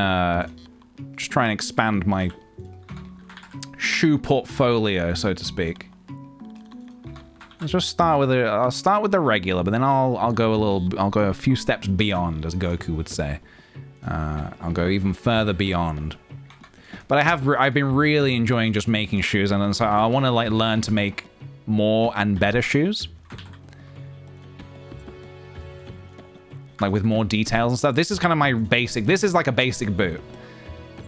just try and expand my shoe portfolio, so to speak. Let's just start with I'll start with the regular, but then I'll go a few steps beyond, as Goku would say. I'll go even further beyond. But I've been really enjoying just making shoes, and so I want to like learn to make more and better shoes. Like with more details and stuff. This is kind of my basic, this is like a basic boot.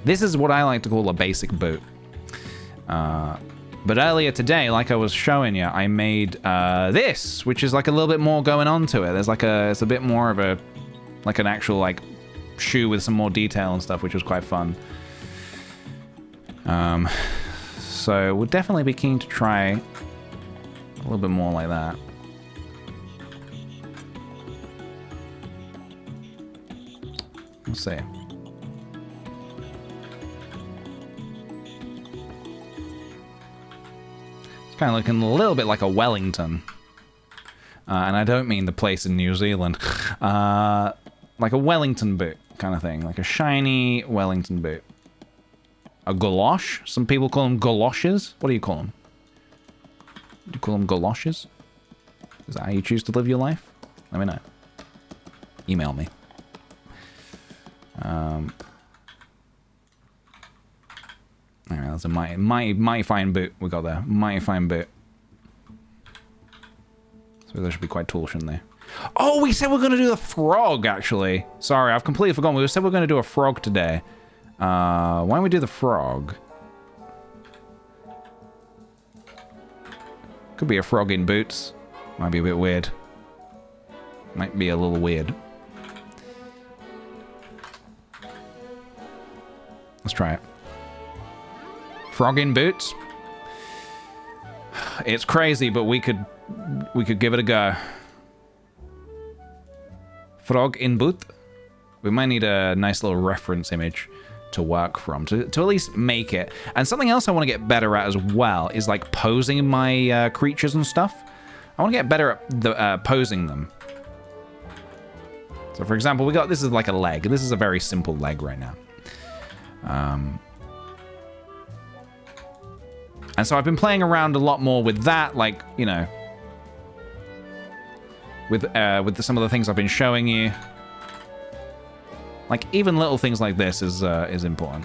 This is what I like to call a basic boot. But earlier today, like I was showing you, I made this, which is like a little bit more going on to it. There's like it's a bit more of like an actual like shoe with some more detail and stuff, which was quite fun. So we'll definitely be keen to try a little bit more like that. Let's see. Kind of looking a little bit like a Wellington. And I don't mean the place in New Zealand. Like a Wellington boot kind of thing. Like a shiny Wellington boot. A galosh? Some people call them galoshes. What do you call them? Do you call them galoshes? Is that how you choose to live your life? Let me know. Email me. Alright, that's a mighty fine boot we got there. Mighty fine boot. So that should be quite tall, shouldn't they? Oh, we said we're going to do the frog, actually. Sorry, I've completely forgotten. We said we're going to do a frog today. Why don't we do the frog? Could be a frog in boots. Might be a bit weird. Might be a little weird. Let's try it. Frog in boots. It's crazy, but we could give it a go. Frog in boot. We might need a nice little reference image to work from, to at least make it. And something else I want to get better at as well is like posing my creatures and stuff. I want to get better at the posing them. So for example, we got, this is like a leg. This is a very simple leg right now. And so I've been playing around a lot more with that, like, you know, with some of the things I've been showing you. Like, even little things like this is important.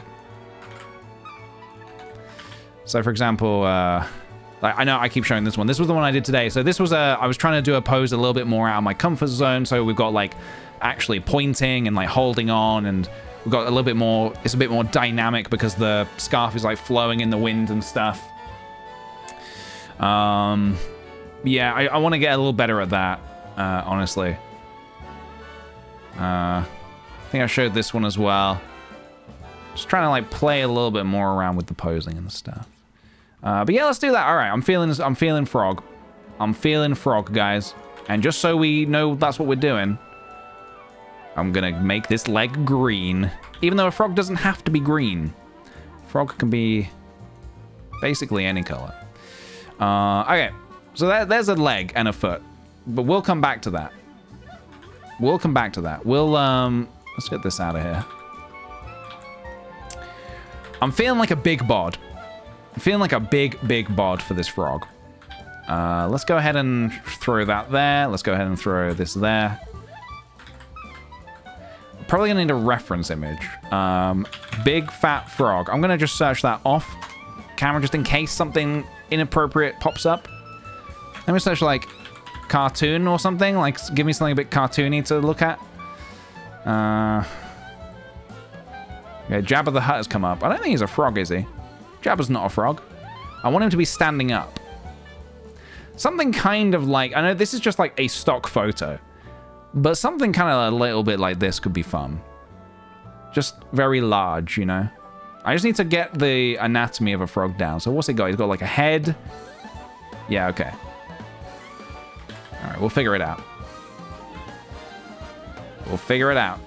So, for example, like, I know I keep showing this one. This was the one I did today. So this was I was trying to do a pose a little bit more out of my comfort zone. So we've got, like, actually pointing and, like, holding on. And we've got a little bit more, it's a bit more dynamic because the scarf is, like, flowing in the wind and stuff. Yeah, I want to get a little better at that, honestly. I think I showed this one as well. Just trying to like play a little bit more around with the posing and stuff. But yeah, let's do that. All right, I'm feeling frog. I'm feeling frog, guys. And just so we know that's what we're doing, I'm gonna make this leg green. Even though a frog doesn't have to be green. Frog can be basically any color. Okay, so there's a leg and a foot, but we'll come back to that. We'll come back to that. We'll, let's get this out of here. I'm feeling like a big bod. I'm feeling like a big bod for this frog. Let's go ahead and throw that there. Let's go ahead and throw this there. Probably gonna need a reference image. Big fat frog. I'm gonna just search that off camera just in case something inappropriate pops up. Let me search like cartoon or something. Like, give me something a bit cartoony to look at. Yeah, Jabba the Hutt has come up. I don't think he's a frog, is he? Jabba's not a frog. I want him to be standing up. Something kind of like, I know this is just like a stock photo, but something kind of a little bit like this could be fun. Just very large, you know? I just need to get the anatomy of a frog down. So what's it got? He's got like a head. Yeah, okay. All right, we'll figure it out. We'll figure it out.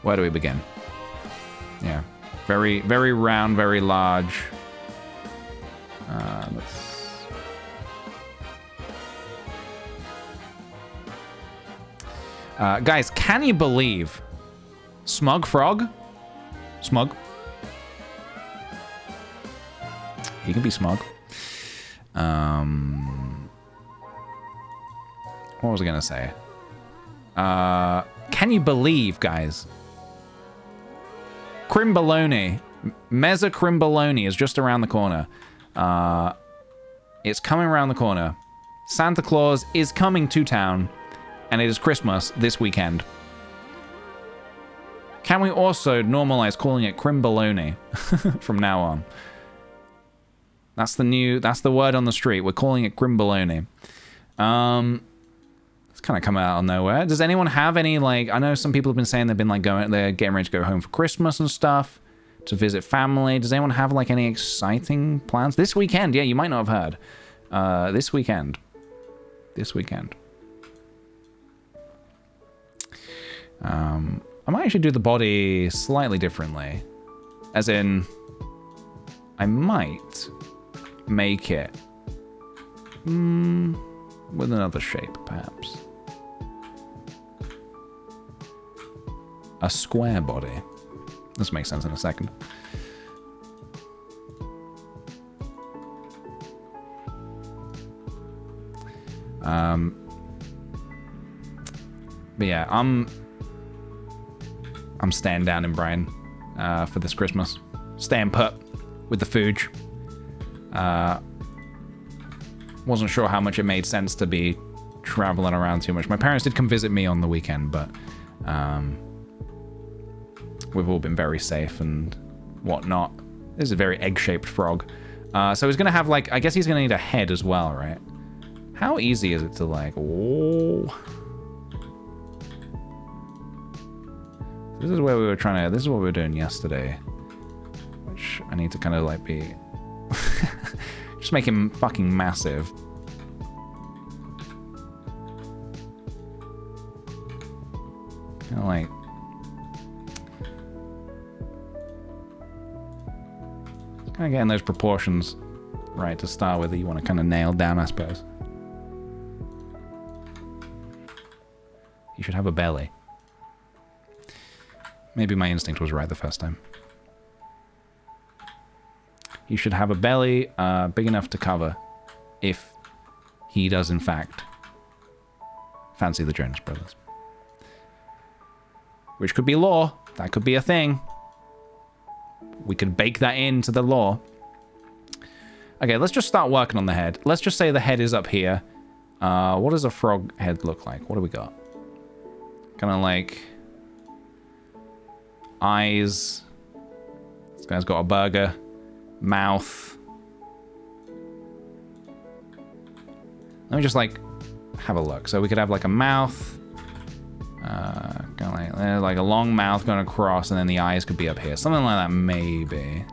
Where do we begin? Yeah, very, very round, very large. Guys, can you believe Smug Frog? Smug. He can be smug. What was I gonna say? Can you believe, guys? Crimbolone. Mezza Crimbolone is just around the corner. It's coming around the corner. Santa Claus is coming to town. And it is Christmas this weekend. Can we also normalize calling it Crimbolone from now on? That's the word on the street. We're calling it Crimbolone. It's kind of come out of nowhere. Does anyone have any, like, I know some people have been saying they've been like they're getting ready to go home for Christmas and stuff, to visit family. Does anyone have like any exciting plans? This weekend, yeah, you might not have heard. This weekend. I might actually do the body slightly differently. As in, I might make it with another shape, perhaps. A square body. This makes sense in a second. But yeah, I'm staying down in Brighton for this Christmas. Staying put with the food. Wasn't sure how much it made sense to be traveling around too much. My parents did come visit me on the weekend, but we've all been very safe and whatnot. This is a very egg-shaped frog. So he's gonna have like, I guess he's gonna need a head as well, right? How easy is it to like, oh. This is where we were trying to, this is what we were doing yesterday. which I need to kind of like be... just make him fucking massive. Kind of like... kind of getting those proportions right to start with that you want to kind of nail down, I suppose. You should have a belly. Maybe my instinct was right the first time. You should have a belly big enough to cover if he does, in fact, fancy the Jonas Brothers. Which could be law. That could be a thing. We could bake that into the law. Okay, let's just start working on the head. Let's just say the head is up here. What does a frog head look like? What do we got? Kind of like eyes. This guy's got a burger. Mouth. Let me just like have a look. So we could have like a mouth. Kind of like there's like a long mouth going across, and then the eyes could be up here. Something like that, maybe.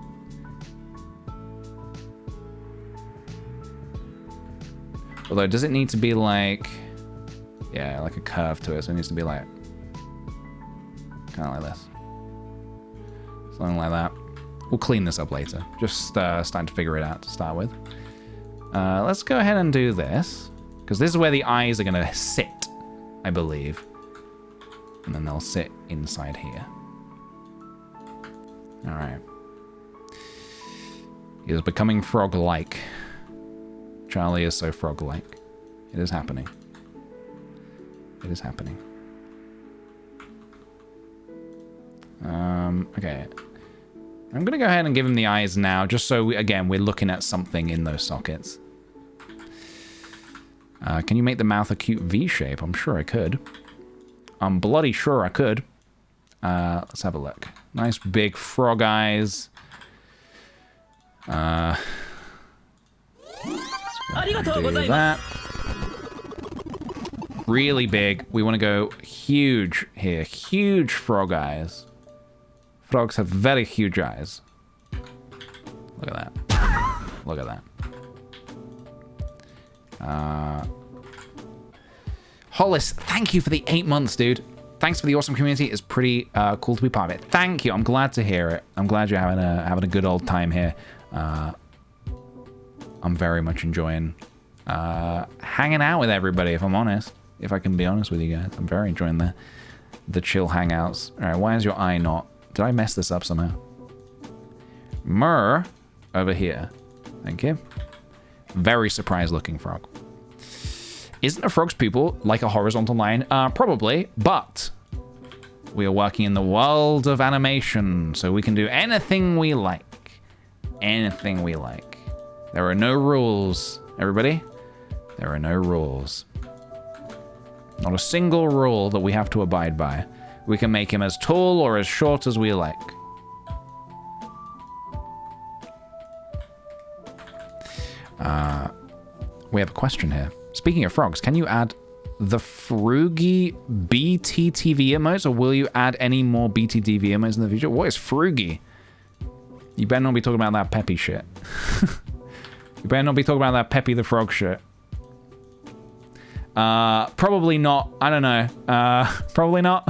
Although, does it need to be like... yeah, like a curve to it, so it needs to be like... kind of like this. Something like that. We'll clean this up later. Just starting to figure it out to start with. Let's go ahead and do this. Because this is where the eyes are going to sit, I believe. And then they'll sit inside here. Alright. He is becoming frog-like. Charlie is so frog-like. It is happening. It is happening. Okay. I'm going to go ahead and give him the eyes now, just so, again, we're looking at something in those sockets. Can you make the mouth a cute V shape? I'm sure I could. I'm bloody sure I could. Let's have a look. Nice big frog eyes. Do that. Really big. We want to go huge here. Huge frog eyes. Frogs have very huge eyes. Look at that. Look at that. Hollis, thank you for the 8 months, dude. Thanks for the awesome community. It's pretty cool to be part of it. Thank you. I'm glad to hear it. I'm glad you're having a good old time here. I'm very much enjoying hanging out with everybody, if I'm honest. If I can be honest with you guys. I'm very enjoying the chill hangouts. All right, why is your eye not... did I mess this up somehow? Myrrh over here. Thank you. Very surprised looking frog. Isn't a frog's pupil like a horizontal line? Probably, but we are working in the world of animation, so we can do anything we like. Anything we like. There are no rules, everybody. There are no rules. Not a single rule that we have to abide by. We can make him as tall or as short as we like. We have a question here. Speaking of frogs, can you add the Frugy BTTV emotes, or will you add any more BTTV emotes in the future? What is Frugy? You better not be talking about that Peppy shit. You better not be talking about that Peppy the Frog shit. Probably not. I don't know. Probably not.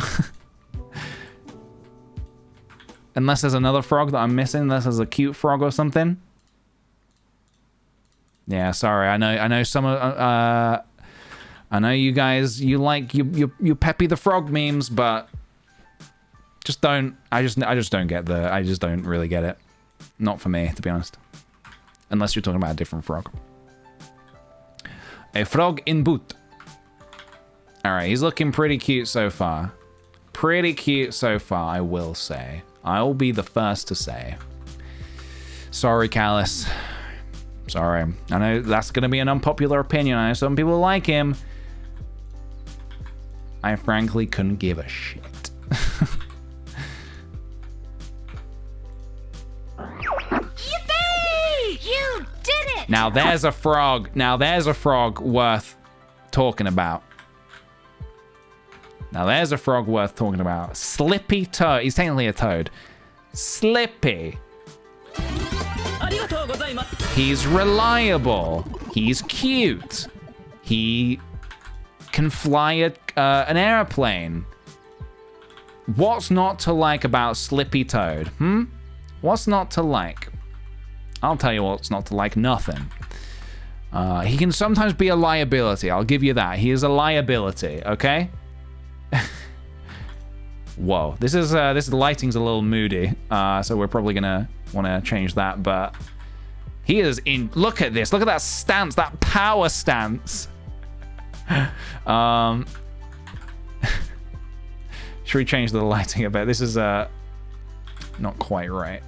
Unless there's another frog that I'm missing. Unless there's a cute frog or something. Yeah, sorry. I know some of I know you guys, you like you Peppy the Frog memes, but just don't. I just don't get I just don't really get it. Not for me, to be honest. Unless you're talking about a different frog. A frog in boot. All right, he's looking pretty cute so far. Pretty cute so far, I will say. I'll be the first to say. Sorry, Callus. Sorry. I know that's going to be an unpopular opinion. I know some people like him. I frankly couldn't give a shit. Yippee! You did it! Now there's a frog. Now there's a frog worth talking about. Now there's a frog worth talking about. Slippy Toad. He's technically a toad. Slippy. He's reliable. He's cute. He can fly an airplane. What's not to like about Slippy Toad? What's not to like? I'll tell you what's not to like. Nothing. He can sometimes be a liability. I'll give you that. He is a liability. Okay. Whoa. This lighting's a little moody. So we're probably gonna want to change that. But he is in. Look at this. Look at that stance. That power stance. Should we change the lighting a bit? This is not quite right.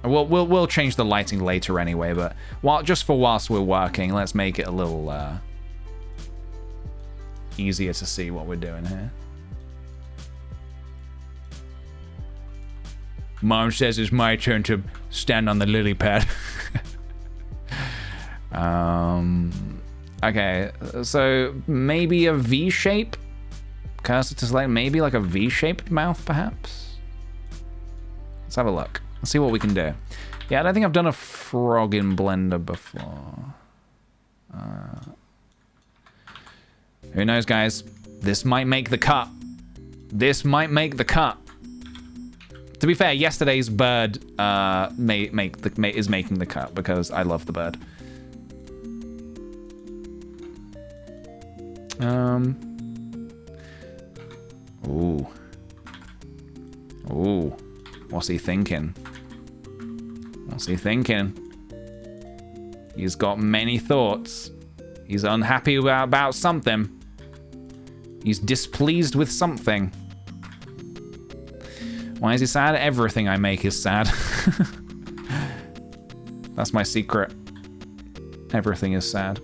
We'll change the lighting later anyway, but whilst we're working, let's make it a little easier to see what we're doing here. Mom says it's my turn to stand on the lily pad. Okay, so maybe a V shape. Cursor to select, maybe like a V-shaped mouth, perhaps. Let's have a look. Let's see what we can do. Yeah, I don't think I've done a frog in Blender before. Who knows, guys? This might make the cut. This might make the cut. To be fair, yesterday's bird is making the cut because I love the bird. Ooh. Ooh. What's he thinking? What's he thinking? He's got many thoughts. He's unhappy about something. He's displeased with something. Why is he sad? Everything I make is sad. That's my secret. Everything is sad.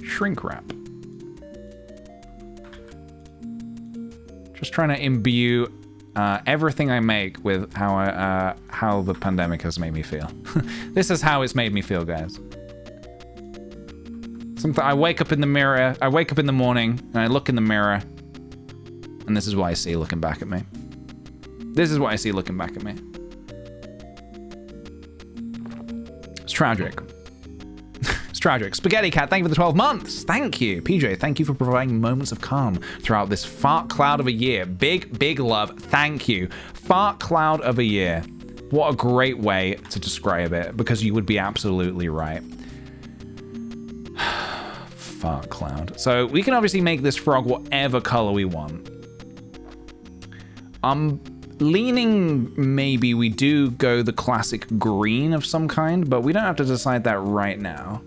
Shrink wrap. Just trying to imbue everything I make with how the pandemic has made me feel. This is how it's made me feel, guys. I wake up in the mirror, I wake up in the morning, and I look in the mirror, and this is what I see looking back at me. This is what I see looking back at me. It's tragic. It's tragic. Spaghetti Cat, thank you for the 12 months. Thank you. PJ, thank you for providing moments of calm throughout this fart cloud of a year. Big, big love. Thank you. Fart cloud of a year. What a great way to describe it, because you would be absolutely right. Fart cloud. So we can obviously make this frog whatever color we want. I'm leaning maybe we do go the classic green of some kind, but we don't have to decide that right now.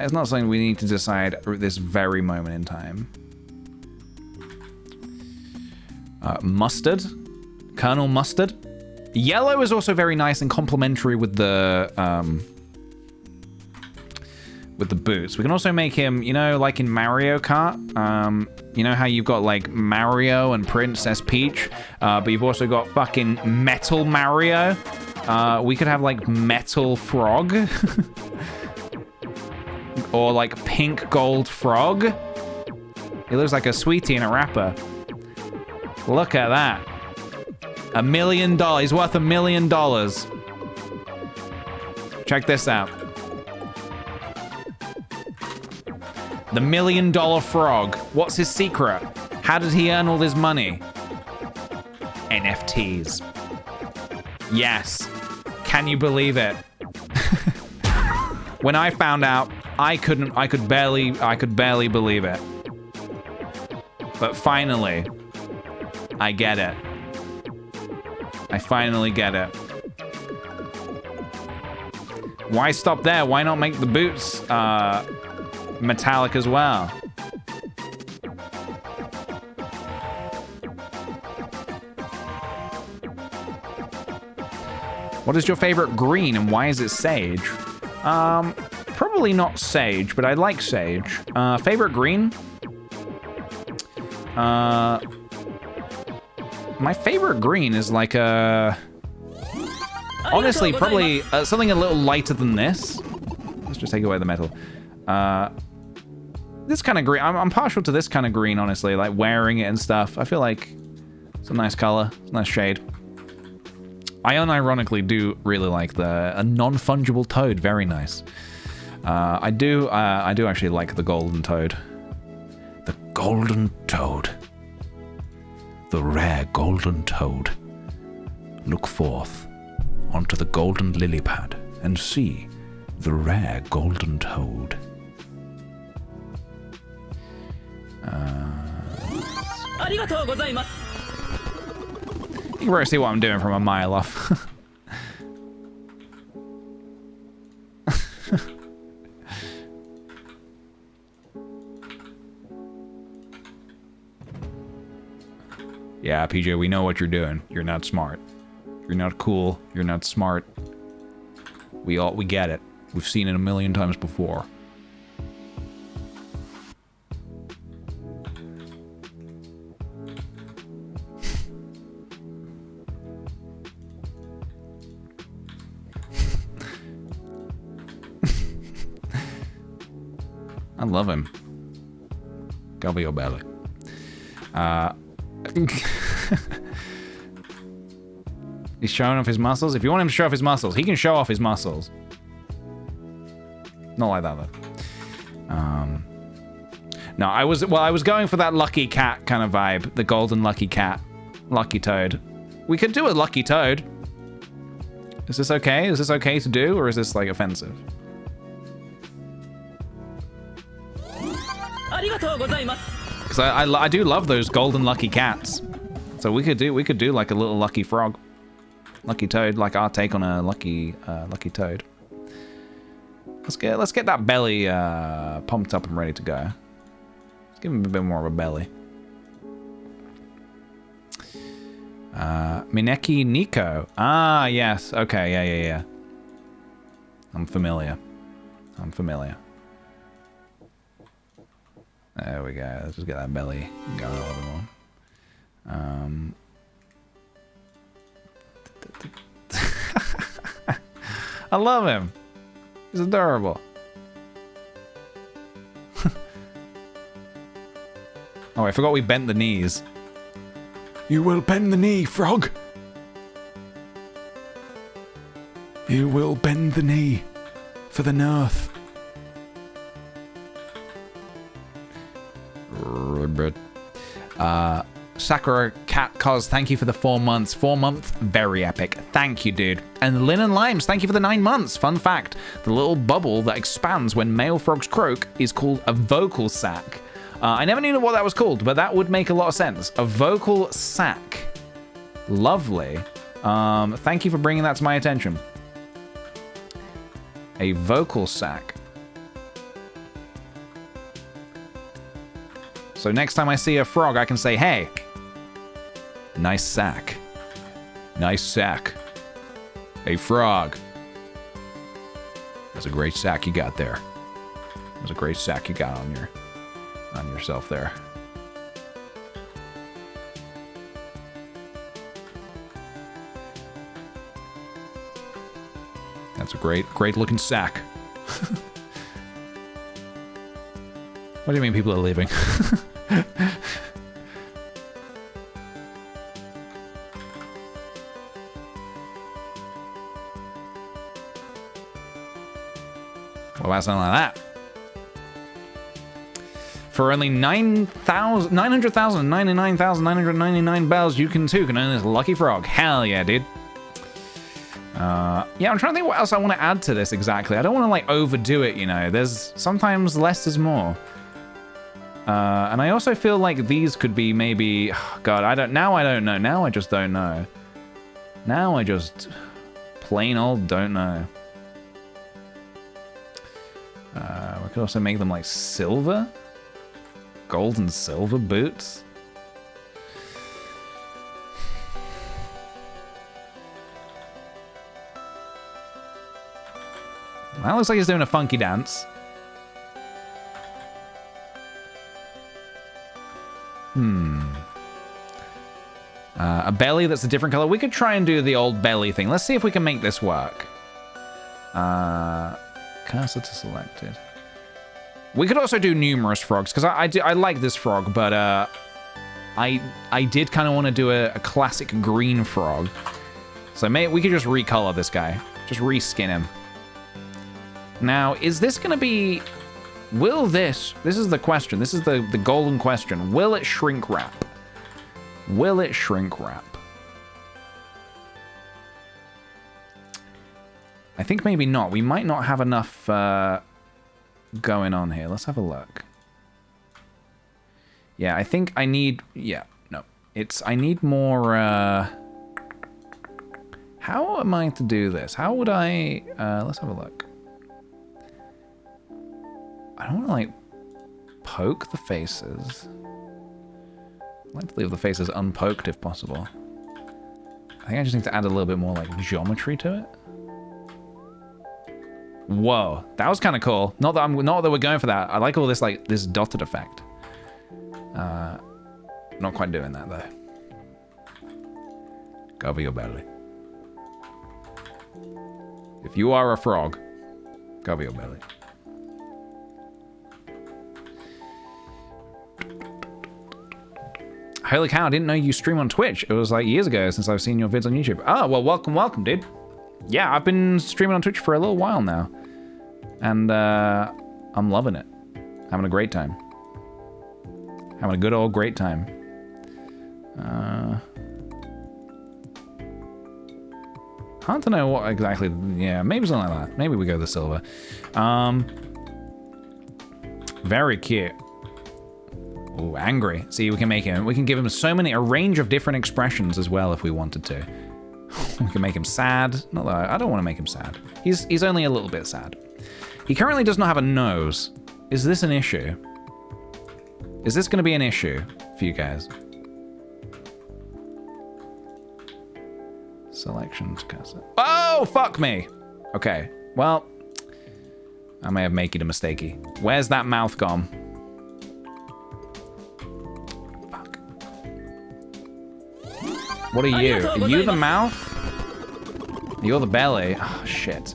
It's not something we need to decide at this very moment in time. Mustard. Colonel Mustard. Yellow is also very nice and complementary with the boots. We can also make him, you know, like in Mario Kart. You know how you've got like Mario and Princess Peach, but you've also got fucking Metal Mario. We could have like Metal Frog. Or like Pink Gold Frog. He looks like a sweetie in a wrapper. Look at that. $1 million. He's worth $1 million. Check this out. The $1 million frog. What's his secret? How did he earn all this money? NFTs. Yes. Can you believe it? When I found out, I could barely believe it. But finally, I get it. I finally get it. Why stop there? Why not make the boots metallic as well? What is your favorite green and why is it sage? Probably not sage, but I like sage. Favorite green? My favorite green is like honestly, probably something a little lighter than this. Let's just take away the metal. This kind of green, I'm partial to this kind of green, honestly, like wearing it and stuff. I feel like it's a nice color, it's a nice shade. I unironically do really like a non-fungible toad. Very nice. I do actually like the golden toad. The golden toad. The rare golden toad. Look forth onto the golden lily pad and see the rare golden toad. You can probably see what I'm doing from a mile off. Yeah, PJ, we know what you're doing. You're not smart. You're not cool. You're not smart. We get it. We've seen it a million times before. I love him. Cover your belly. He's showing off his muscles. If you want him to show off his muscles, he can show off his muscles. Not like that though. No, I was going for that lucky cat kind of vibe, the golden lucky cat, lucky toad. We could do a lucky toad. Is this okay? Is this okay to do, or is this like offensive? Because I do love those golden lucky cats. So we could do like a little lucky frog, lucky toad, like our take on a lucky toad. Let's get that belly pumped up and ready to go. Let's give him a bit more of a belly. Mineki Nico. Ah, yes. Okay, yeah. I'm familiar. There we go. Let's just get that belly going a little bit more. I love him. He's adorable. Oh, I forgot we bent the knees. You will bend the knee, frog. You will bend the knee for the North. Sakura Cat Cos, thank you for the 4 months. 4 months, very epic. Thank you, dude. And Linen Limes, thank you for the 9 months. Fun fact, the little bubble that expands when male frogs croak is called a vocal sac. I never knew what that was called, but that would make a lot of sense. A vocal sac. Lovely. Thank you for bringing that to my attention. A vocal sac. So next time I see a frog, I can say, hey, nice sack. Nice sack. Hey, frog. That's a great sack you got there. That's a great sack you got on yourself there. That's a great looking sack. What do you mean people are leaving? Well, that's not like that. For only 999,999 bells, you can own this lucky frog. Hell yeah, dude. Yeah, I'm trying to think what else I want to add to this exactly. I don't want to like overdo it, you know. There's sometimes less is more. And I also feel like these could be maybe, God, I don't know. Now I just don't know. Now I just plain old don't know. We could also make them like silver. Gold and silver boots. That looks like he's doing a funky dance. A belly that's a different color. We could try and do the old belly thing. Let's see if we can make this work. Cursor to selected. We could also do numerous frogs, because I like this frog, but I did kind of want to do a classic green frog. So maybe we could just recolor this guy. Just reskin him. Now, is this going to be... Will this... This is the question. This is the golden question. Will it shrink wrap? Will it shrink wrap? I think maybe not. We might not have enough going on here. Let's have a look. Yeah, I think I need... Yeah, no. I need more... How am I to do this? How would I... let's have a look. I don't want to, like, poke the faces. I'd like to leave the faces unpoked if possible. I think I just need to add a little bit more, like, geometry to it. Whoa, that was kind of cool. Not that we're going for that. I like all this, like, this dotted effect. Not quite doing that, though. Cover your belly. If you are a frog, cover your belly. Holy cow, I didn't know you stream on Twitch. It was like years ago since I've seen your vids on YouTube. Oh, well, welcome, dude. Yeah, I've been streaming on Twitch for a little while now. And I'm loving it. Having a great time. Having a good old great time. Hard to know what exactly... Yeah, maybe something like that. Maybe we go the silver. Very cute. Ooh, angry. See, we can make him... We can give him a range of different expressions as well if we wanted to. We can make him sad. Not that I don't want to make him sad. He's only a little bit sad. He currently does not have a nose. Is this an issue? Is this going to be an issue for you guys? Selections cursor. Oh, fuck me. Okay, well, I may have made it a mistakey. Where's that mouth gone? Fuck. What are you? Are you the mouth? You're the belly. Oh, shit.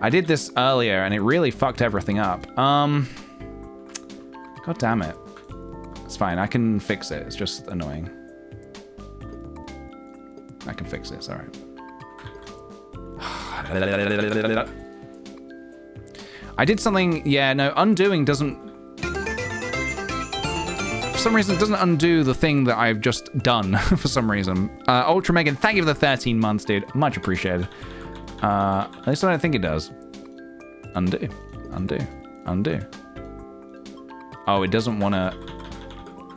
I did this earlier and it really fucked everything up. God damn it. It's fine, I can fix it. It's just annoying. I can fix it, it's alright. I did something, yeah, no, undoing doesn't... For some reason, it doesn't undo the thing that I've just done, for some reason. Ultra Megan, thank you for the 13 months, dude. Much appreciated. At least I don't think it does. Undo. Oh, it doesn't want to...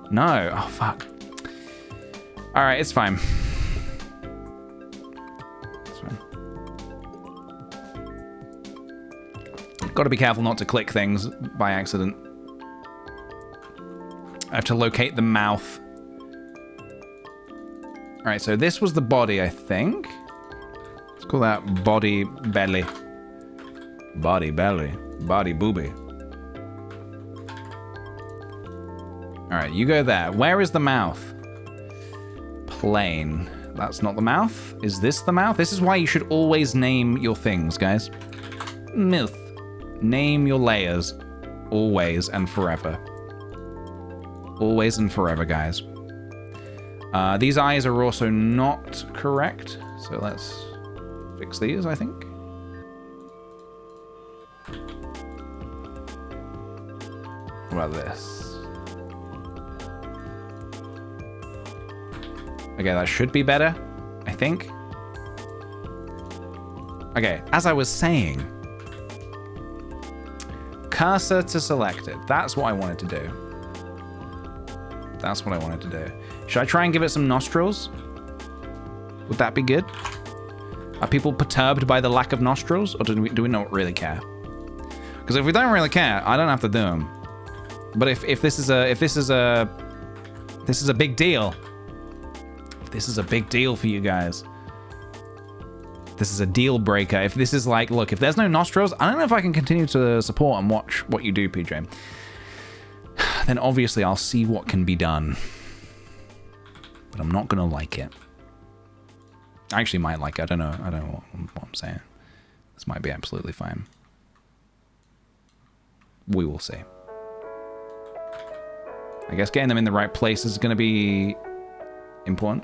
No. Oh, fuck. Alright, it's fine. Got to be careful not to click things by accident. I have to locate the mouth. All right, so this was the body, I think. Let's call that body belly. Body belly. Body booby. All right, you go there. Where is the mouth? Plane. That's not the mouth. Is this the mouth? This is why you should always name your things, guys. Myth. Name your layers. Always and forever. Always and forever, guys. These eyes are also not correct. So let's fix these, I think. What about this? Okay, that should be better, I think. Okay, as I was saying, cursor to selected. That's what I wanted to do. That's what I wanted to do. Should I try and give it some nostrils? Would that be good? Are people perturbed by the lack of nostrils, or do we not really care? Because if we don't really care, I don't have to do them. But if this is a big deal. If this is a big deal for you guys. This is a deal breaker. If this is like, look, if there's no nostrils, I don't know if I can continue to support and watch what you do, PJ. Then obviously I'll see what can be done. But I'm not gonna like it. I actually might like it. I don't know what I'm saying. This might be absolutely fine. We will see. I guess getting them in the right place is gonna be important.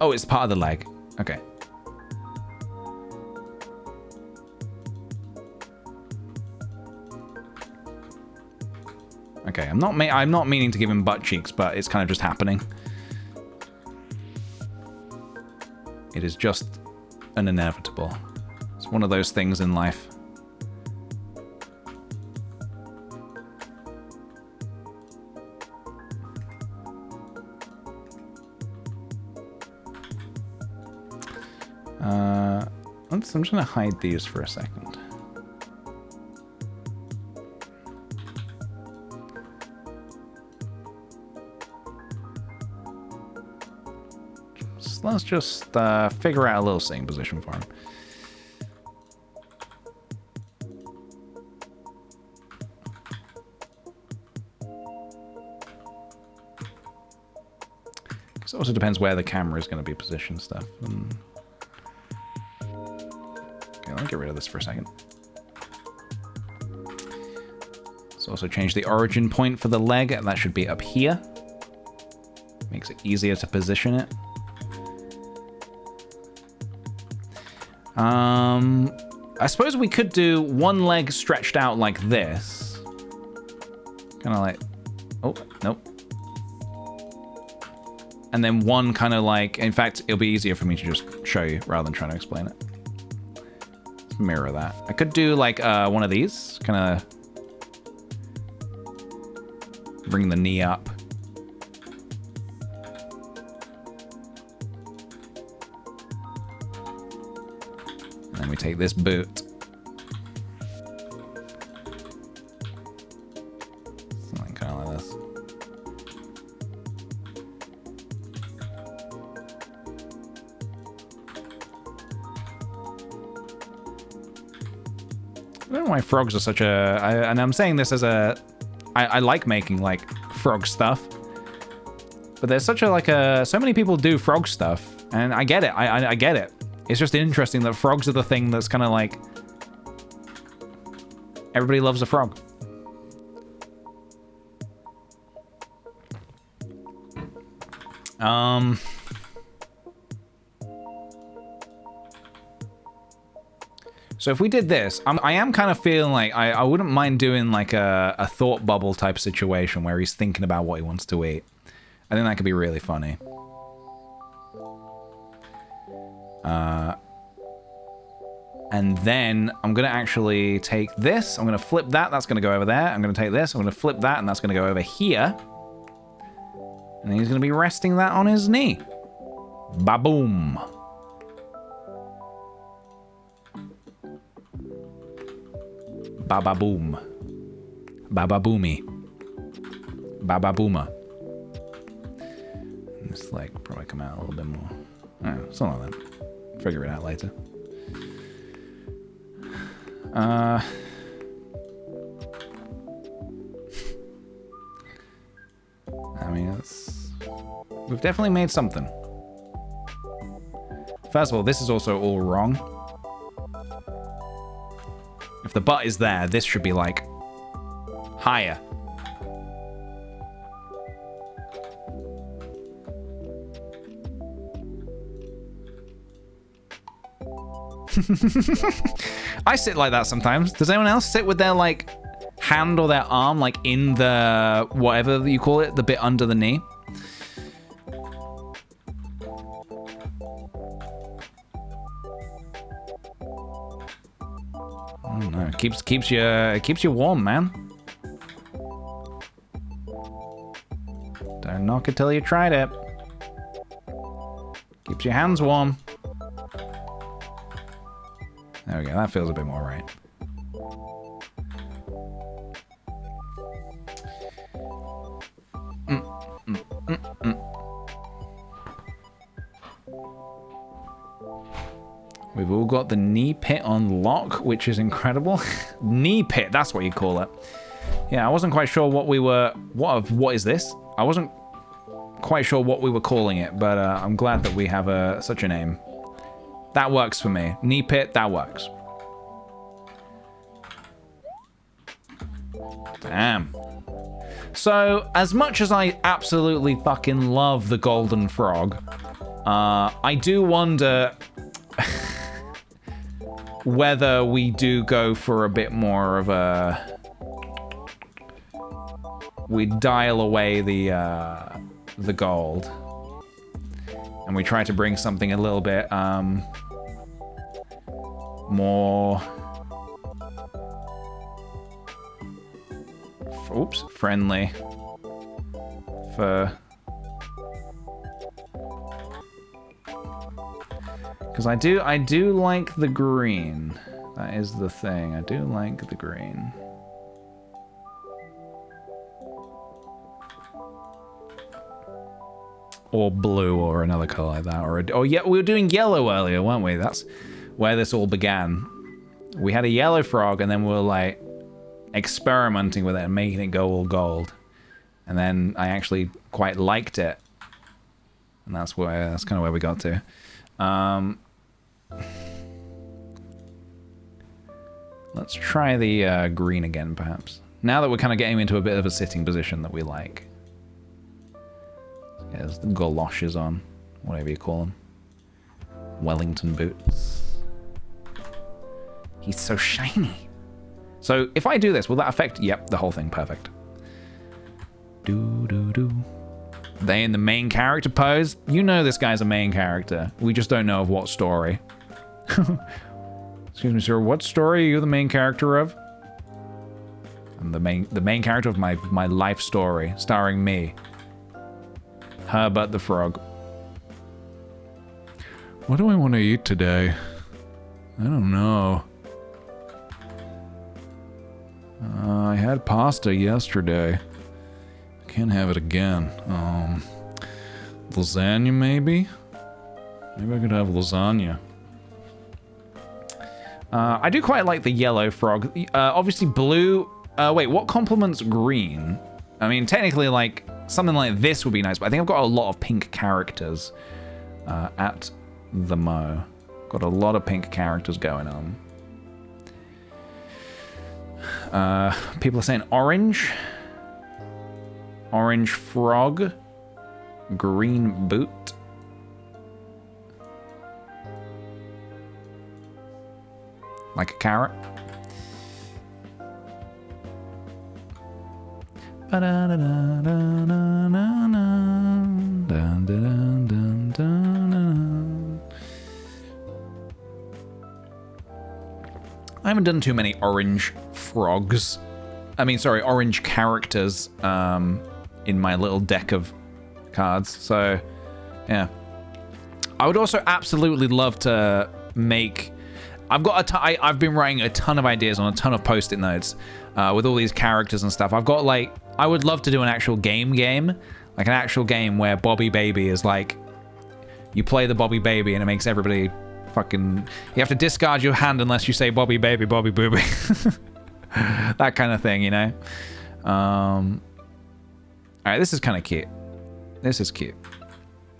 Oh, it's part of the leg. Okay. Okay, I'm not meaning to give him butt cheeks, but it's kind of just happening. It is just an inevitable. It's one of those things in life. I'm just gonna hide these for a second. So let's just figure out a little sitting position for him. It also depends where the camera is going to be positioned stuff. Okay, let me get rid of this for a second. Let's also change the origin point for the leg. That should be up here. Makes it easier to position it. I suppose we could do one leg stretched out like this. Kind of like... Oh, nope. And then one kind of like... In fact, it'll be easier for me to just show you rather than trying to explain it. Let's mirror that. I could do like one of these. Kind of... Bring the knee up. And then we take this boot. Something kind of like this. I don't know why frogs are such a... and I'm saying this as a... I like making, like, frog stuff. But there's such a, like, a... So many people do frog stuff. And I get it. I get it. It's just interesting that frogs are the thing that's kind of like... Everybody loves a frog. So if we did this, I am kind of feeling like I wouldn't mind doing like a thought bubble type situation where he's thinking about what he wants to eat. I think that could be really funny. And then I'm going to actually take this. I'm going to flip that. That's going to go over there. I'm going to take this. I'm going to flip that, and that's going to go over here. And then he's going to be resting that on his knee. Ba-boom. Ba-ba-boom. Ba-ba-boomy. Ba-ba-booma. This leg will probably come out a little bit more. I don't know, something like that. Figure it out later. I mean, we've definitely made something. First of all, this is also all wrong. If the butt is there, this should be like higher. I sit like that sometimes. Does anyone else sit with their like hand or their arm like in the whatever you call it, the bit under the knee? I don't know. Keeps you warm, man. Don't knock it till you tried it. Keeps your hands warm. There we go, that feels a bit more right. We've all got the knee pit on lock, which is incredible. Knee pit, that's what you call it. Yeah, I wasn't quite sure what we were... What is this? I wasn't quite sure what we were calling it, but I'm glad that we have such a name. That works for me. Knee pit, that works. Damn. So, as much as I absolutely fucking love the golden frog, I do wonder whether we do go for a bit more of a... We dial away the gold. And we try to bring something a little bit more... Oops, friendly. For... Because I do like the green. That is the thing. I do like the green. Or blue, or another color like that. Oh yeah, we were doing yellow earlier, weren't we? That's where this all began. We had a yellow frog, and then we were like experimenting with it and making it go all gold. And then I actually quite liked it, and that's kind of where we got to. Let's try the green again, perhaps. Now that we're kind of getting into a bit of a sitting position that we like. Yeah, there's the galoshes on, whatever you call them. Wellington boots. He's so shiny. So if I do this, will that affect? Yep, the whole thing. Perfect. Do. They in the main character pose? You know this guy's a main character. We just don't know of what story. Excuse me, sir. What story are you the main character of? I'm the main character of my life story, starring me. Herbert the Frog. What do I want to eat today? I don't know. I had pasta yesterday. Can't have it again. Lasagna, maybe? Maybe I could have lasagna. I do quite like the yellow frog. Obviously blue... wait, what complements green? I mean, technically, like, something like this would be nice, but I think I've got a lot of pink characters at the Mo. Got a lot of pink characters going on. People are saying orange. Orange frog. Green boot. Like a carrot. I haven't done too many orange frogs. I mean, sorry, orange characters in my little deck of cards. So, yeah. I would also absolutely love to make... I've been writing a ton of ideas on a ton of post-it notes with all these characters and stuff. I've got, like... I would love to do an actual game. Like an actual game where Bobby Baby is like... You play the Bobby Baby and it makes everybody fucking... You have to discard your hand unless you say Bobby Baby, Bobby Booby. That kind of thing, you know? Alright, this is kind of cute. This is cute.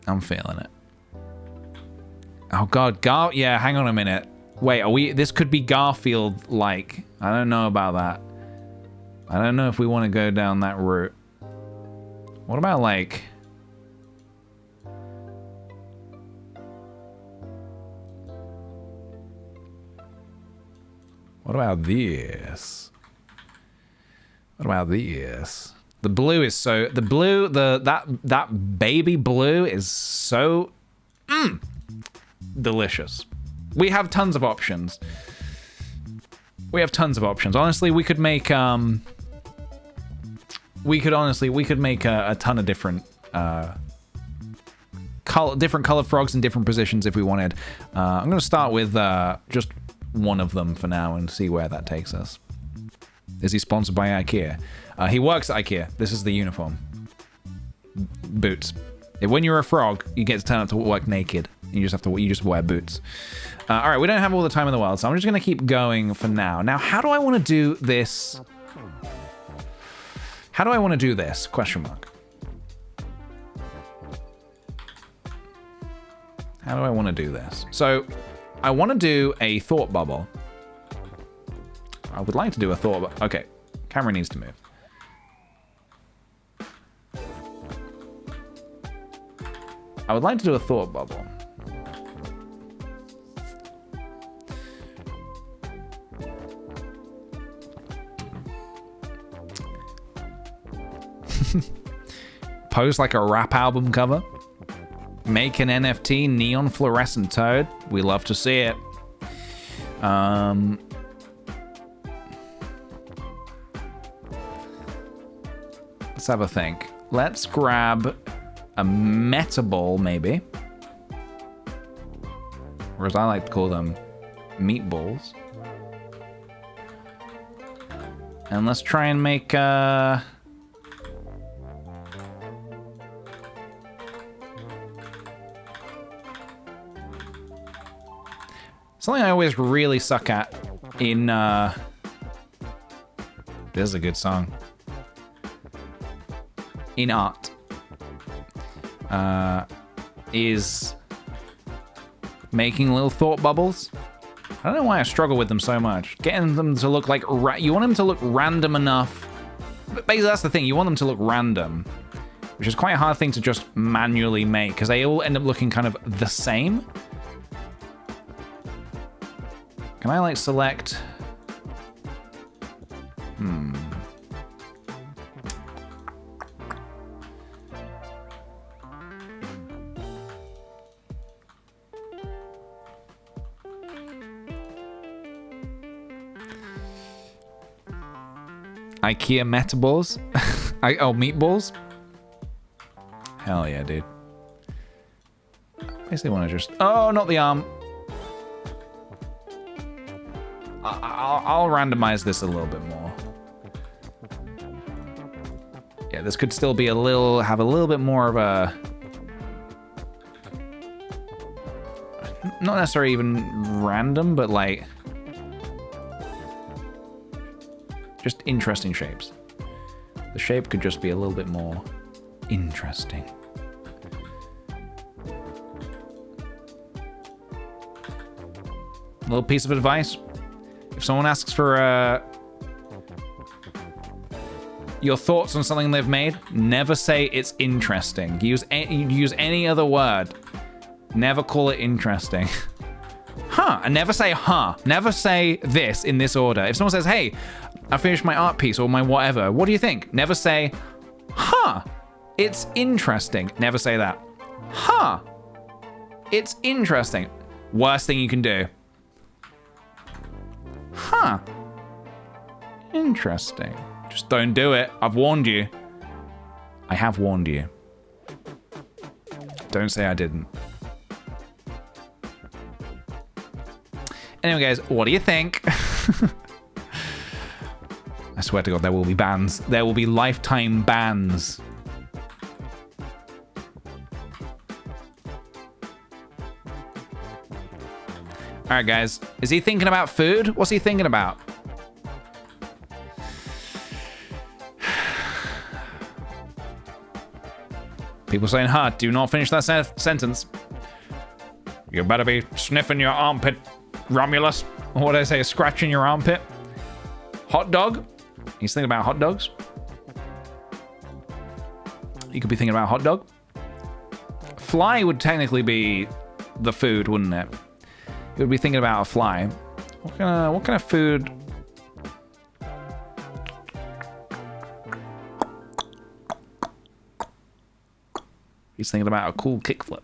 I'm feeling it. Oh god, yeah, hang on a minute. Wait, this could be Garfield-like. I don't know about that. I don't know if we want to go down that route. What about, like... What about this? What about this? The blue is so... The blue, that baby blue is so... delicious. We have tons of options. Honestly, we could make we could make a ton of different different colored frogs in different positions if we wanted. I'm going to start with just one of them for now and see where that takes us. Is he sponsored by IKEA? He works at IKEA. This is the uniform. Boots. When you're a frog, you get to turn up to work naked. You just wear boots. All right, we don't have all the time in the world, so I'm just going to keep going for now. Now, how do I want to do this? How do I want to do this? Question mark. How do I want to do this? So, I want to do a thought bubble. I would like to do a thought bubble. Okay, camera needs to move. I would like to do a thought bubble. Pose like a rap album cover. Make an NFT neon fluorescent toad. We love to see it. Let's have a think. Let's grab a meta ball, maybe. Or as I like to call them, meatballs. And let's try and make something I always really suck at in this is a good song. In art. Is making little thought bubbles. I don't know why I struggle with them so much. Getting them to look like you want them to look random enough. But basically, that's the thing. You want them to look random, which is quite a hard thing to just manually make because they all end up looking kind of the same. Can I like select? IKEA metaballs? Oh, meatballs? Hell yeah, dude. Basically want to just... Oh, not the arm. I'll randomize this a little bit more. Yeah, this could still be have a little bit more of a... Not necessarily even random, but like... Just interesting shapes. The shape could just be a little bit more interesting. A little piece of advice. If someone asks for your thoughts on something they've made, never say it's interesting. Use any other word. Never call it interesting. Huh, and never say huh. Never say this in this order. If someone says, hey, I finished my art piece or my whatever, what do you think? Never say, huh, it's interesting. Never say that. Huh, it's interesting. Worst thing you can do. Huh, interesting. Just don't do it. I've warned you. I have warned you. Don't say I didn't. Anyway, guys, what do you think? I swear to God, there will be bans. There will be lifetime bans. All right, guys. Is he thinking about food? What's he thinking about? People saying, huh, do not finish that sentence. You better be sniffing your armpit, Romulus. Or what did I say? Scratching your armpit. Hot dog. He's thinking about hot dogs. You could be thinking about hot dog. Fly would technically be the food, wouldn't it? You would be thinking about a fly. What kind of food? He's thinking about a cool kickflip.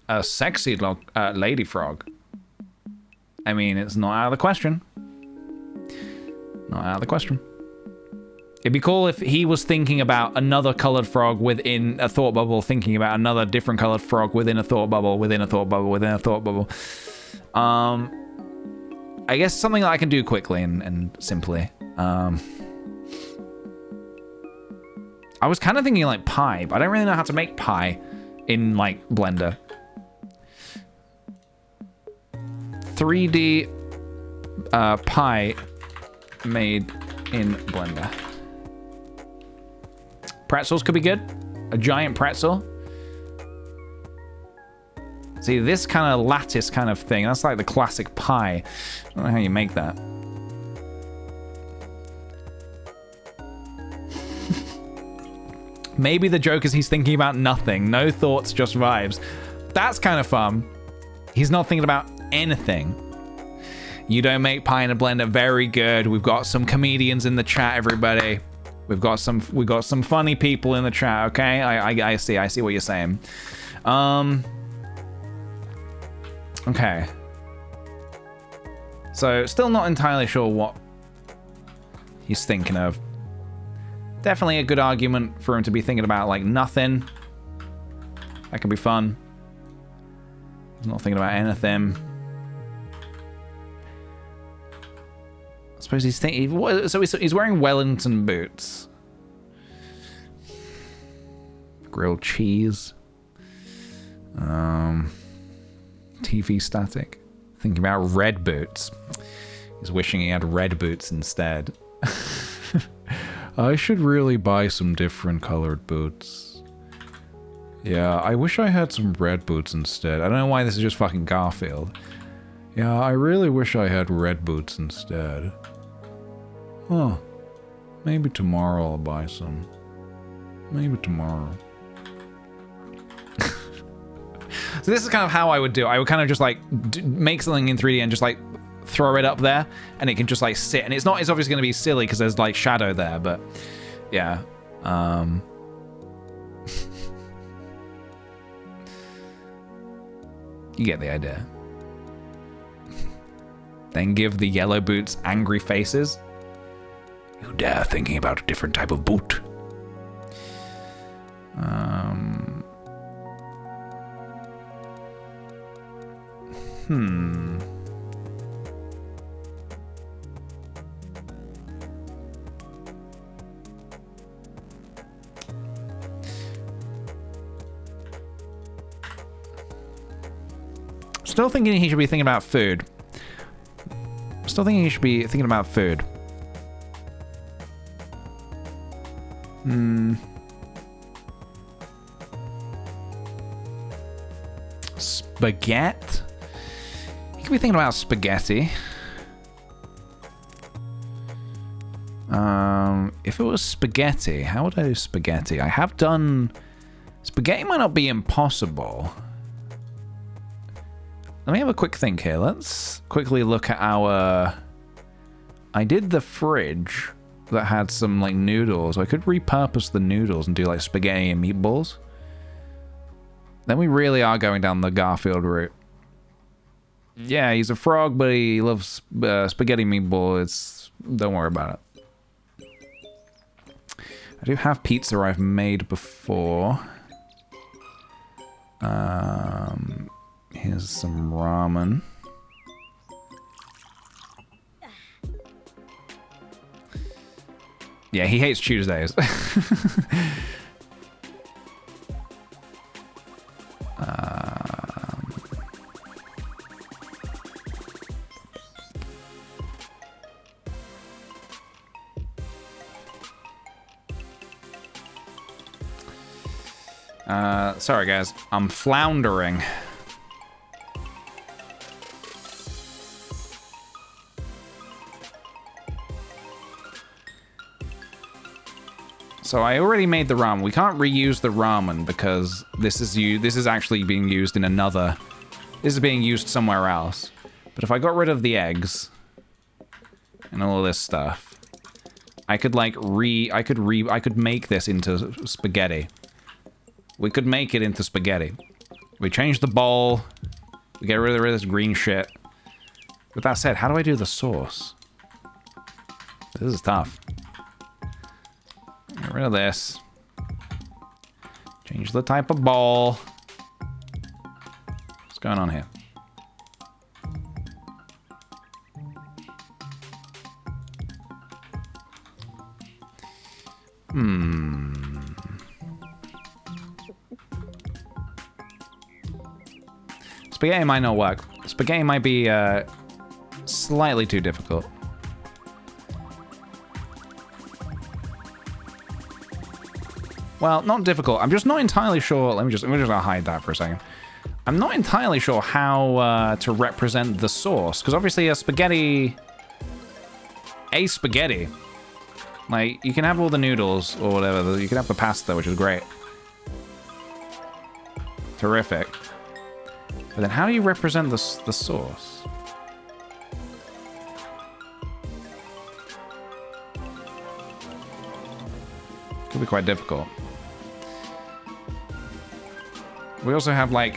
A sexy lady frog. I mean, it's not out of the question. Not out of the question. It'd be cool if he was thinking about another colored frog within a thought bubble, thinking about another different colored frog within a thought bubble, within a thought bubble, within a thought bubble. I guess something that I can do quickly and simply. I was kind of thinking like pie, but I don't really know how to make pie in like Blender. 3D pie made in Blender. Pretzels could be good. A giant pretzel. See, this kind of lattice kind of thing, that's like the classic pie. I don't know how you make that. Maybe the joke is he's thinking about nothing. No thoughts, just vibes. That's kind of fun. He's not thinking about anything. You don't make pie in a blender. Very good. We've got some comedians in the chat, everybody. We've got some funny people in the chat, okay? I see what you're saying. Okay. So, still not entirely sure what he's thinking of. Definitely a good argument for him to be thinking about, like, nothing. That could be fun. He's not thinking about anything. I suppose he's thinking... So he's wearing Wellington boots. Grilled cheese. TV static. Thinking about red boots. He's wishing he had red boots instead. I should really buy some different colored boots. Yeah, I wish I had some red boots instead. I don't know why this is just fucking Garfield. Yeah, I really wish I had red boots instead. Huh. Maybe tomorrow I'll buy some. Maybe tomorrow. So this is kind of how I would do it. I would kind of just like make something in 3D and just like throw it up there and it can just like sit. And it's obviously going to be silly because there's like shadow there, but yeah. You get the idea. Then give the yellow boots angry faces. You dare thinking about a different type of boot. Still thinking he should be thinking about food. Still thinking he should be thinking about food. Spaghetti? He could be thinking about spaghetti. If it was spaghetti, how would I do spaghetti? I have done... Spaghetti might not be impossible. Let me have a quick think here. Let's quickly look at our... I did the fridge that had some, like, noodles. I could repurpose the noodles and do, like, spaghetti and meatballs. Then we really are going down the Garfield route. Yeah, he's a frog, but he loves spaghetti meatball. Don't worry about it. I do have pizza I've made before. Here's some ramen. Yeah, he hates Tuesdays. Sorry guys, I'm floundering. So I already made the ramen. We can't reuse the ramen because this is actually being used in another. This is being used somewhere else. But if I got rid of the eggs and all of this stuff, I could like I could make this into spaghetti. We could make it into spaghetti. We change the bowl. We get rid of this green shit. With that said, how do I do the sauce? This is tough. Get rid of this. Change the type of bowl. What's going on here? Spaghetti might not work. Spaghetti might be slightly too difficult. Well, not difficult. I'm just not entirely sure. Let me just hide that for a second. I'm not entirely sure how to represent the sauce, because obviously a spaghetti Like, you can have all the noodles or whatever. You can have the pasta, which is great. Terrific. But then how do you represent the sauce? Could be quite difficult. We also have, like...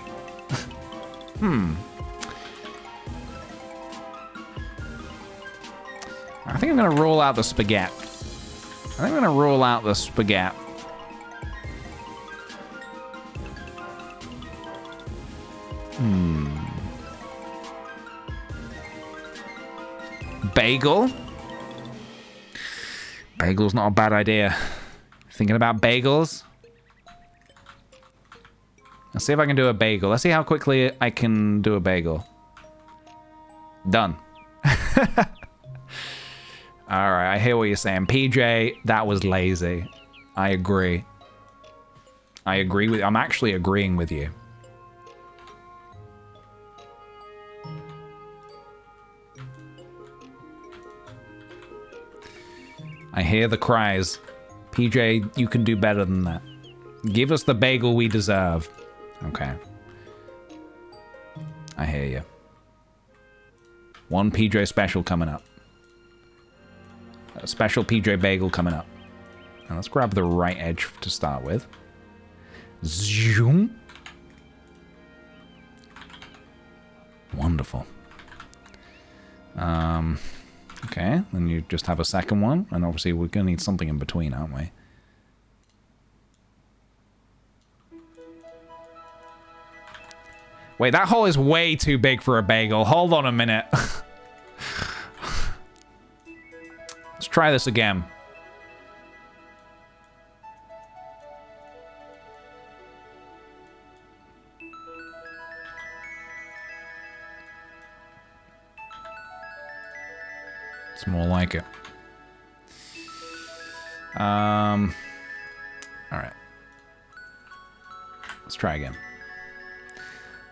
I think I'm going to roll out the spaghetti. I think I'm going to roll out the spaghetti. Bagel? Bagel's not a bad idea. Thinking about bagels? Let's see if I can do a bagel. Let's see how quickly I can do a bagel. Done. Alright, I hear what you're saying. PJ, that was lazy. I agree. I agree with... I'm actually agreeing with you. I hear the cries. PJ, you can do better than that. Give us the bagel we deserve. Okay. I hear you. One PJ special coming up. A special PJ bagel coming up. Now let's grab the right edge to start with. Zoom. Wonderful. Okay, then you just have a second one, and obviously we're gonna need something in between, aren't we? Wait, that hole is way too big for a bagel. Hold on a minute. Let's try this again. It's more like it. All right. Let's try again.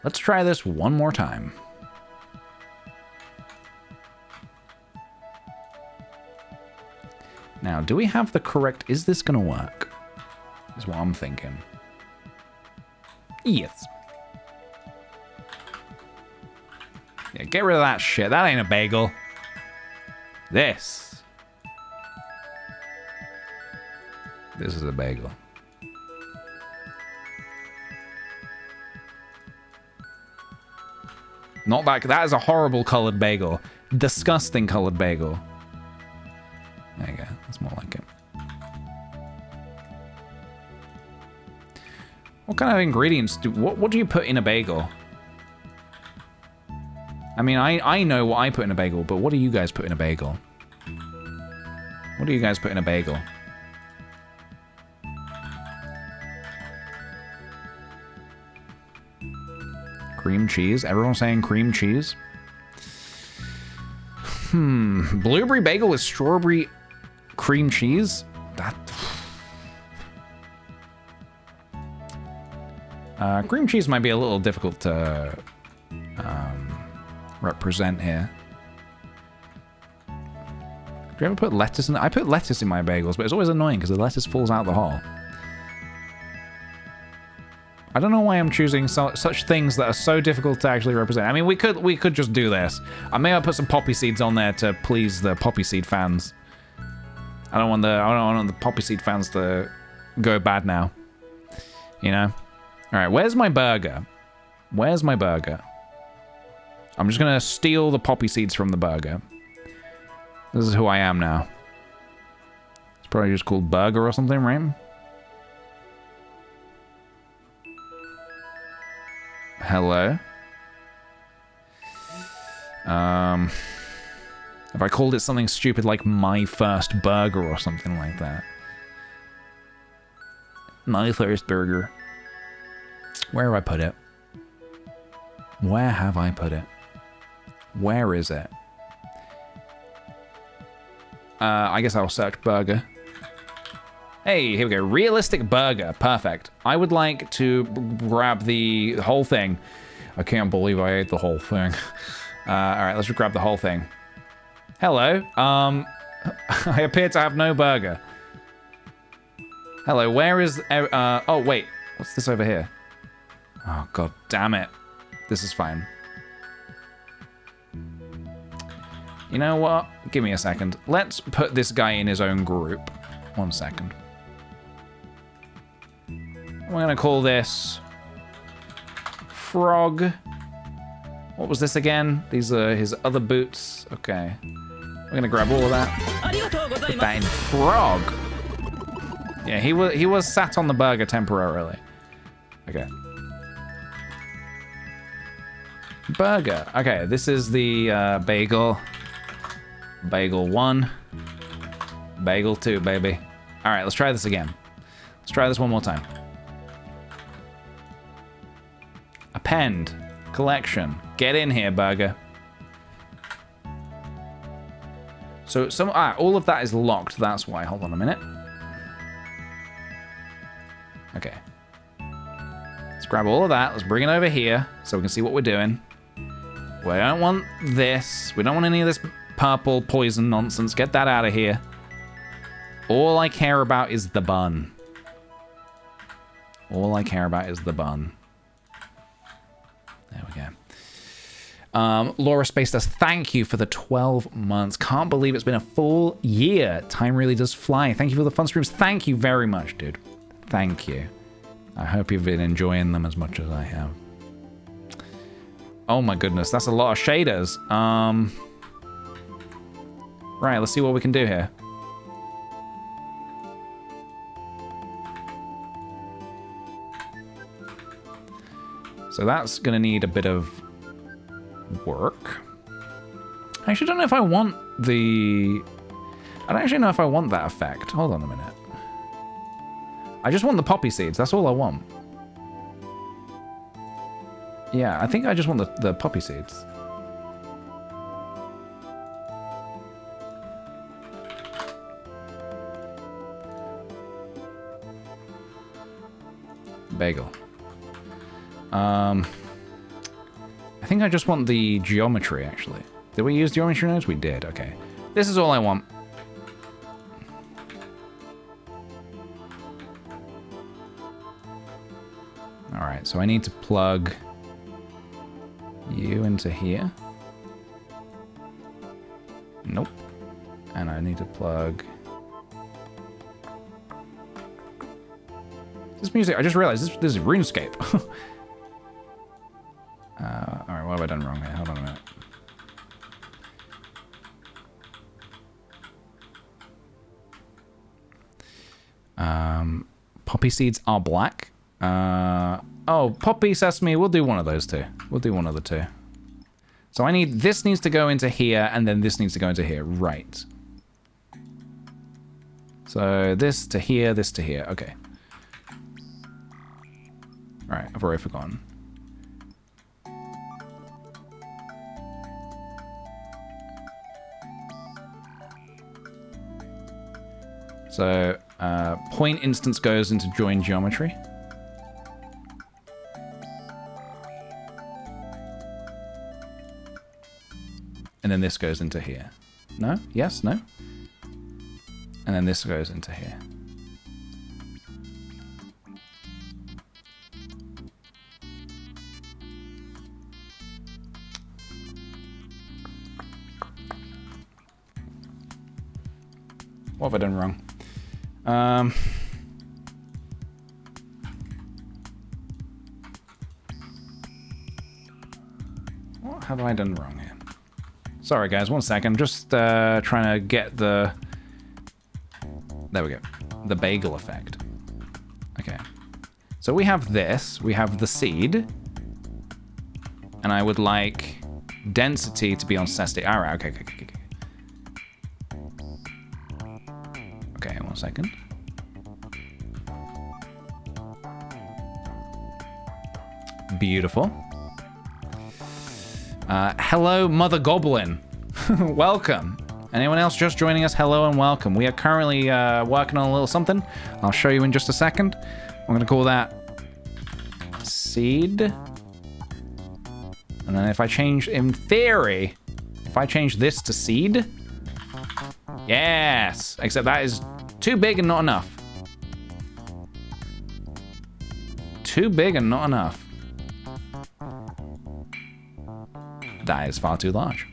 Let's try this one more time. Now, do we have the correct... Is this going to work? Is what I'm thinking. Yes. Yeah, get rid of that shit. That ain't a bagel. This. This is a bagel. Not that... That is a horrible colored bagel. Disgusting colored bagel. There you go. That's more like it. What kind of ingredients do... What do you put in a bagel? I mean, I know what I put in a bagel, but what do you guys put in a bagel? What do you guys put in a bagel? Cream cheese? Everyone's saying cream cheese? Blueberry bagel with strawberry cream cheese? That... cream cheese might be a little difficult to represent here. Do you ever put lettuce in? I put lettuce in my bagels, but it's always annoying because the lettuce falls out the hole. I don't know why I'm choosing such things that are so difficult to actually represent. I mean, we could just do this. I may have put some poppy seeds on there to please the poppy seed fans. I don't want the poppy seed fans to go bad now. You know? Alright, where's my burger? Where's my burger? I'm just gonna steal the poppy seeds from the burger. This is who I am now. It's probably just called burger or something, right? Hello? If I called it something stupid like my first burger or something like that. My first burger. Where have I put it? Where have I put it? Where is it? I guess I'll search burger. Hey, here we go. Realistic burger. Perfect. I would like to grab the whole thing. I can't believe I ate the whole thing. Alright, let's just grab the whole thing. Hello. I appear to have no burger. Hello, where is... oh, wait. What's this over here? Oh, god damn it. This is fine. You know what? Give me a second. Let's put this guy in his own group. 1 second. We're going to call this... Frog. What was this again? These are his other boots. Okay. We're going to grab all of that. Put that in Frog. Yeah, he was sat on the burger temporarily. Okay. Burger. Okay, this is the bagel. Bagel 1. Bagel 2, baby. All right, let's try this again. Let's try this one more time. Append. Collection. Get in here, burger. So all of that is locked. That's why. Hold on a minute. Okay. Let's grab all of that. Let's bring it over here so we can see what we're doing. We don't want this. We don't want any of this purple poison nonsense. Get that out of here. All I care about is the bun. All I care about is the bun. There we go. Laura Space does thank you for the 12 months. Can't believe it's been a full year. Time really does fly. Thank you for the fun streams. Thank you very much, dude. Thank you. I hope you've been enjoying them as much as I have. Oh my goodness, that's a lot of shaders. Right, let's see what we can do here. So that's gonna need a bit of work. I actually don't know if I want the... I don't actually know if I want that effect. Hold on a minute. I just want the poppy seeds. That's all I want. Yeah, I think I just want the poppy seeds. Bagel. I think I just want the geometry, actually. Did we use geometry nodes? We did, okay. This is all I want. Alright, so I need to plug you into here. Nope. And I need to plug... This music, I just realized this is RuneScape. Alright, what have I done wrong here? Hold on a minute. Poppy seeds are black. Oh, poppy sesame, we'll do one of those two. We'll do one of the two. So I need, this needs to go into here, and then this needs to go into here. Right. So this to here, this to here. Okay. Alright, I've already forgotten. So, point instance goes into join geometry. And then this goes into here. No? Yes? No? And then this goes into here. What have I done wrong? What have I done wrong here? Sorry guys, 1 second. Just trying to get the... There we go. The bagel effect. Okay. So we have this. We have the seed. And I would like density to be on cestate. Alright, okay. Okay, 1 second. Beautiful. Hello, Mother Goblin. Welcome. Anyone else just joining us? Hello and welcome. We are currently working on a little something. I'll show you in just a second. I'm going to call that seed. And then if I change, in theory, if I change this to seed, Yes! Except that is too big and not enough. Too big and not enough. That is far too large.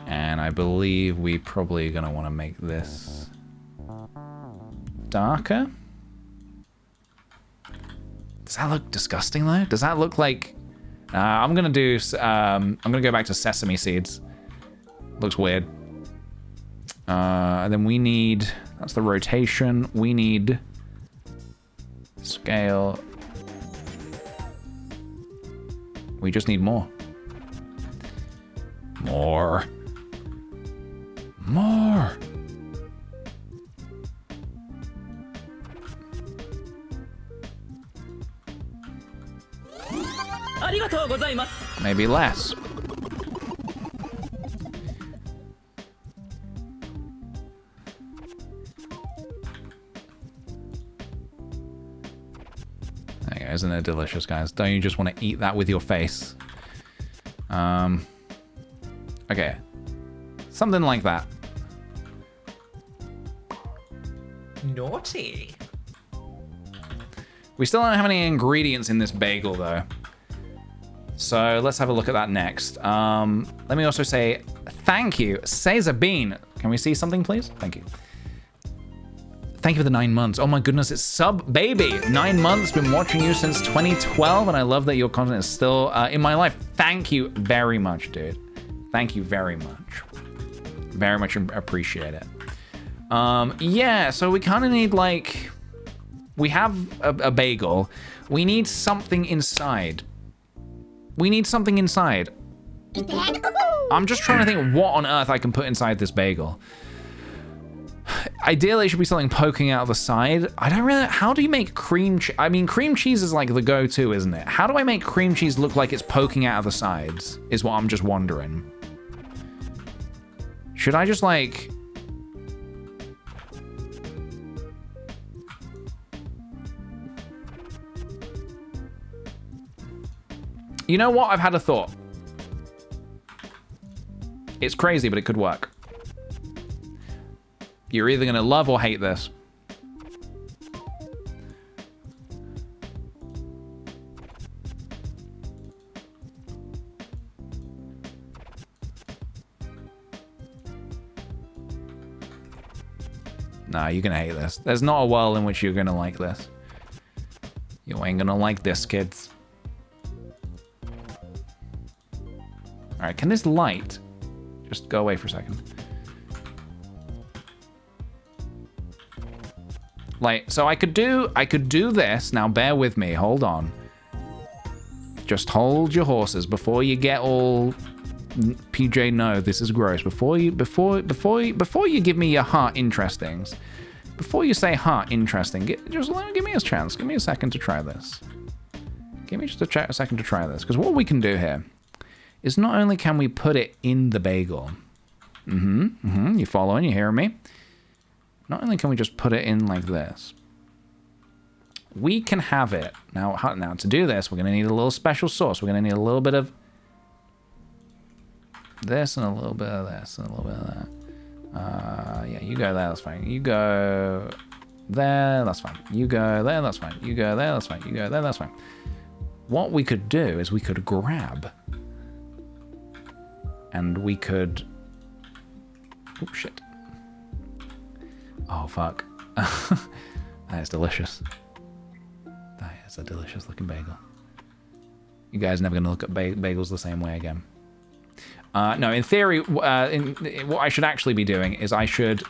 And I believe we probably are going to want to make this darker. Does that look disgusting though? Does that look like... I'm going to do... I'm going to go back to sesame seeds. Looks weird. And then we need... That's the rotation. We need... Scale. We just need more. More. More. Maybe less. There you go. Isn't it delicious, guys? Don't you just want to eat that with your face? Okay. Something like that. Naughty. We still don't have any ingredients in this bagel, though. So let's have a look at that next. Let me also say thank you, Caesar Bean. Can we see something, please? Thank you. Thank you for the 9 months. Oh my goodness, it's sub baby. 9 months, been watching you since 2012, and I love that your content is still in my life. Thank you very much, dude. Thank you very much. Very much appreciate it. Yeah, so we kind of need like, we have a bagel. We need something inside. We need something inside. I'm just trying to think what on earth I can put inside this bagel. Ideally, it should be something poking out of the side. I don't really... How do you make cream cheese? I mean, cream cheese is like the go-to, isn't it? How do I make cream cheese look like it's poking out of the sides? Is what I'm just wondering. Should I just like... You know what? I've had a thought. It's crazy, but it could work. You're either going to love or hate this. Nah, you're going to hate this. There's not a world in which you're going to like this. You ain't going to like this, kids. All right, can this light just go away for a second? Like, so I could do this. Now bear with me, hold on. Just hold your horses before you get all PJ, no, this is gross. Before you give me your heart interestings. Before you say heart interesting, just give me a chance. Give me a second to try this. Give me just a second to try this. Because what we can do here is not only can we put it in the bagel. You following, you hearing me? Not only can we just put it in like this, we can have it. Now to do this, we're going to need a little special sauce. We're going to need a little bit of this and a little bit of this and a little bit of that. Yeah, you go there, that's fine. You go there, that's fine. You go there, that's fine. You go there, that's fine. You go there, that's fine. What we could do is we could grab and we could... Oh, shit. Oh, fuck. That is delicious. That is a delicious looking bagel. You guys are never going to look at bagels the same way again. No, in theory, what I should actually be doing is I should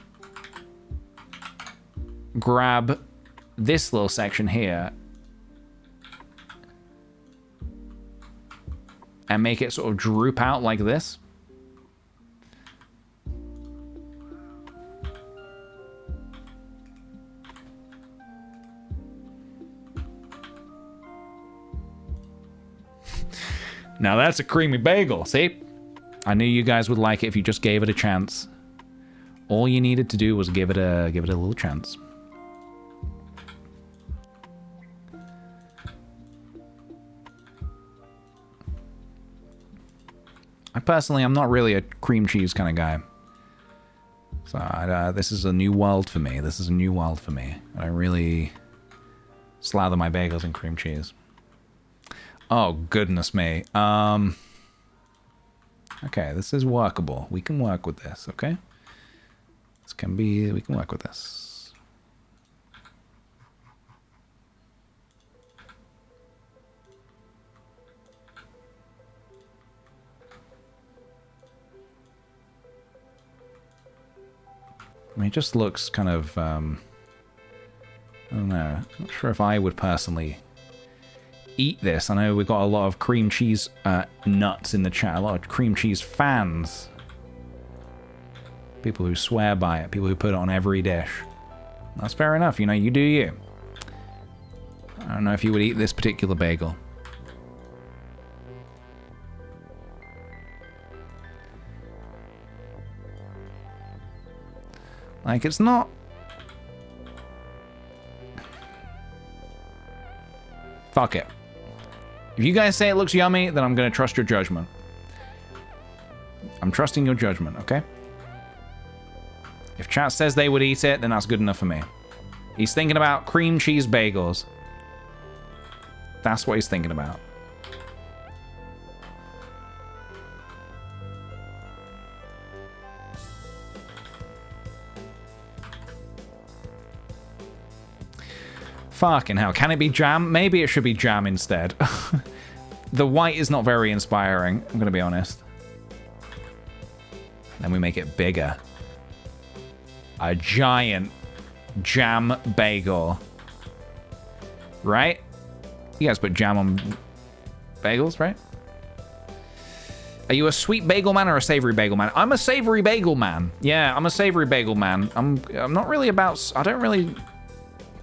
grab this little section here and make it sort of droop out like this. Now that's a creamy bagel, see? I knew you guys would like it if you just gave it a chance. All you needed to do was give it a little chance. I personally, I'm not really a cream cheese kind of guy. So this is a new world for me. This is a new world for me. I really slather my bagels in cream cheese. Oh, goodness me. Okay, this is workable. We can work with this, okay? This can be... We can work with this. I mean, it just looks kind of... I don't know. I'm not sure if I would personally eat this. I know we've got a lot of cream cheese nuts in the chat. A lot of cream cheese fans. People who swear by it. People who put it on every dish. That's fair enough. You know, you do you. I don't know if you would eat this particular bagel. Like, it's not... Fuck it. If you guys say it looks yummy, then I'm going to trust your judgment. I'm trusting your judgment, okay? If chat says they would eat it, then that's good enough for me. He's thinking about cream cheese bagels. That's what he's thinking about. Fucking hell. Can it be jam? Maybe it should be jam instead. The white is not very inspiring, I'm going to be honest. Then we make it bigger. A giant jam bagel. Right? You guys put jam on bagels, right? Are you a sweet bagel man or a savory bagel man? I'm a savory bagel man. Yeah, I'm a savory bagel man. I'm not really about... I don't really...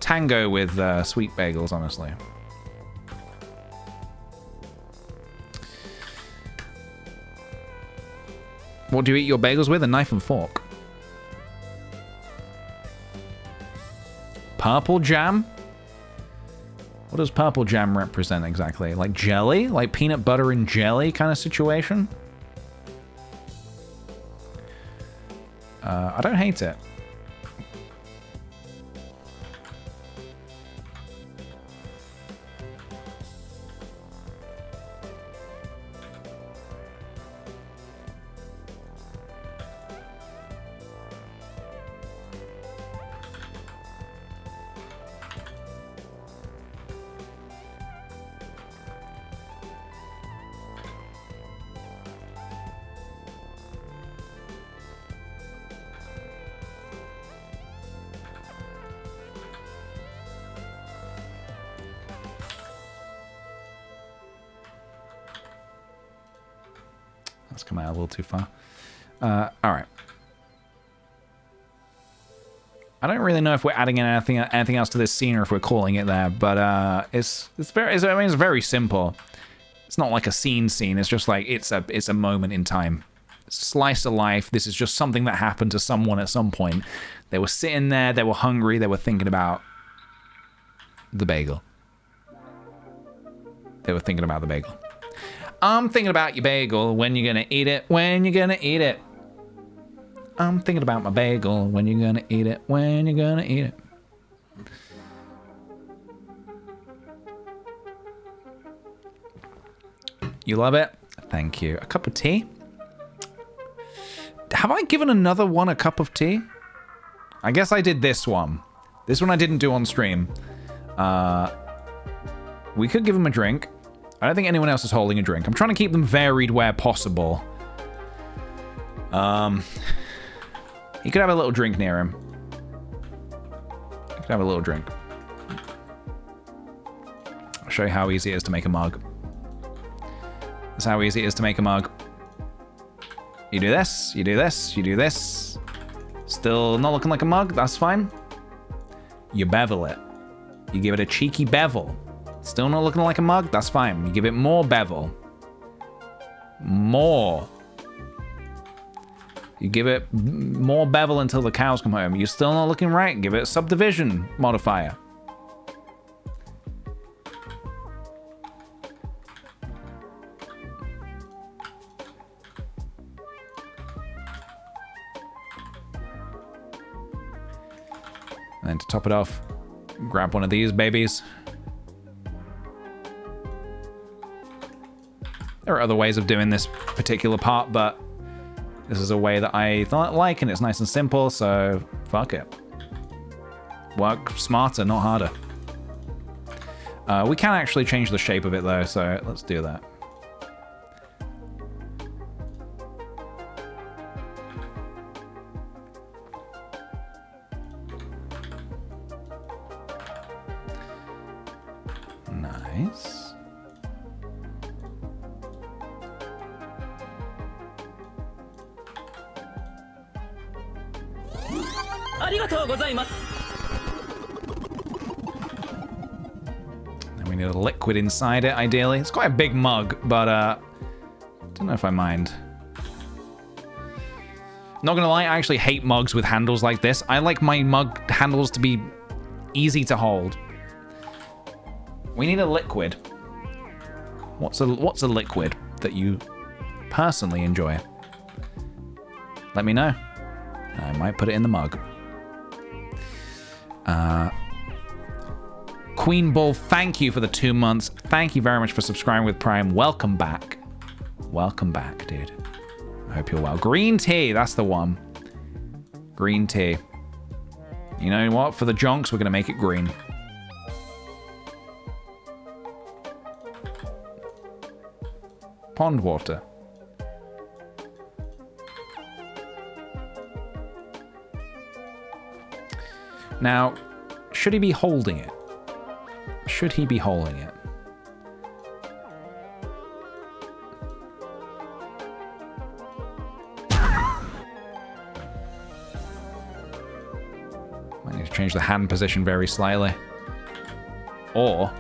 tango with sweet bagels, honestly. What do you eat your bagels with? A knife and fork. Purple jam? What does purple jam represent exactly? Like jelly? Like peanut butter and jelly kind of situation? I don't hate it. Come out a little too far. All right. I don't really know if we're adding in anything else to this scene or if we're calling it there, but it's very simple. It's not like a scene. It's just like it's a moment in time. Slice of life. This is just something that happened to someone at some point. They were sitting there. They were hungry. They were thinking about the bagel. They were thinking about the bagel. I'm thinking about your bagel, when you're gonna eat it, when you're gonna eat it. I'm thinking about my bagel, when you're gonna eat it, when you're gonna eat it. You love it? Thank you. A cup of tea? Have I given another one a cup of tea? I guess I did this one. This one I didn't do on stream. We could give him a drink. I don't think anyone else is holding a drink. I'm trying to keep them varied where possible. He could have a little drink near him. He could have a little drink. I'll show you how easy it is to make a mug. That's how easy it is to make a mug. You do this, you do this, you do this. Still not looking like a mug, that's fine. You bevel it. You give it a cheeky bevel. Still not looking like a mug? That's fine. You give it more bevel. More. You give it more bevel until the cows come home. You're still not looking right? Give it a subdivision modifier. And then to top it off, grab one of these babies. There are other ways of doing this particular part, but this is a way that I like, and it's nice and simple, so fuck it. Work smarter, not harder. We can actually change the shape of it though, so let's do that. Nice. And we need a liquid inside it, ideally. It's quite a big mug, but don't know if I mind. Not gonna lie, I actually hate mugs with handles like this. I like my mug handles to be easy to hold. We need a liquid. What's a liquid that you personally enjoy? Let me know. I might put it in the mug. Queen Bull, thank you for the 2 months. Thank you very much for subscribing with Prime. Welcome back. Welcome back, dude. I hope you're well. Green tea, that's the one. Green tea. You know what? For the jonks, we're going to make it green. Pond water. Now, should he be holding it? Should he be holding it? Might need to change the hand position very slightly. Or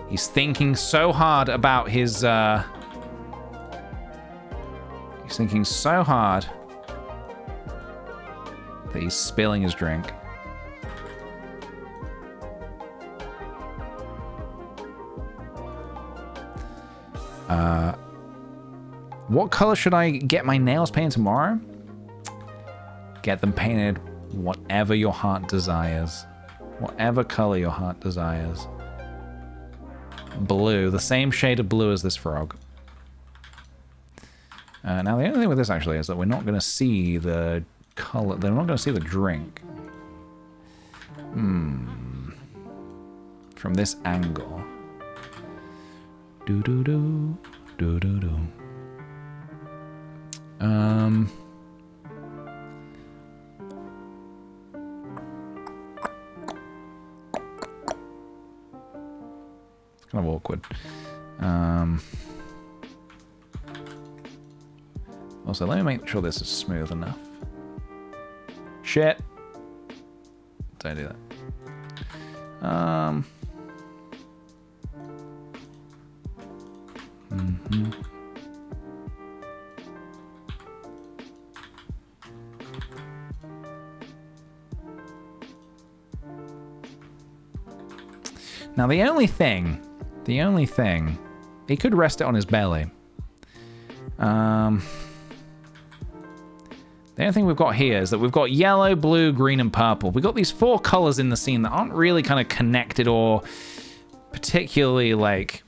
he's thinking so hard about his he's thinking so hard that he's spilling his drink. What color should I get my nails painted tomorrow? Get them painted whatever your heart desires. Whatever color your heart desires. Blue, the same shade of blue as this frog. Now the only thing with this actually is that we're not going to see the color. They're not going to see the drink. From this angle. Do do do do do do. It's kind of awkward. Also, let me make sure this is smooth enough. Shit. Don't do that. Now the only thing, he could rest it on his belly. The only thing we've got here is that we've got yellow, blue, green, and purple. We've got these 4 colors in the scene that aren't really kind of connected or particularly, like,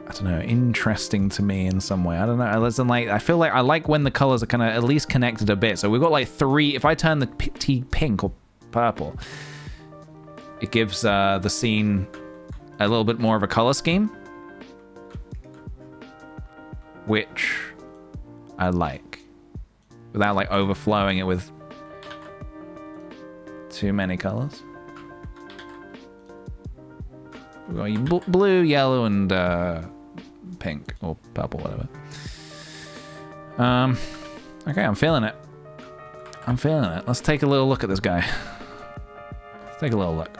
I don't know, interesting to me in some way. I don't know. Listen, like, I feel like I like when the colors are kind of at least connected a bit. So we've got like 3. If I turn the tea pink or purple, it gives the scene a little bit more of a color scheme, which I like, without like overflowing it with too many colors. We've got blue, yellow, and pink or purple, whatever. Okay, I'm feeling it. I'm feeling it. Let's take a little look at this guy. Let's take a little look.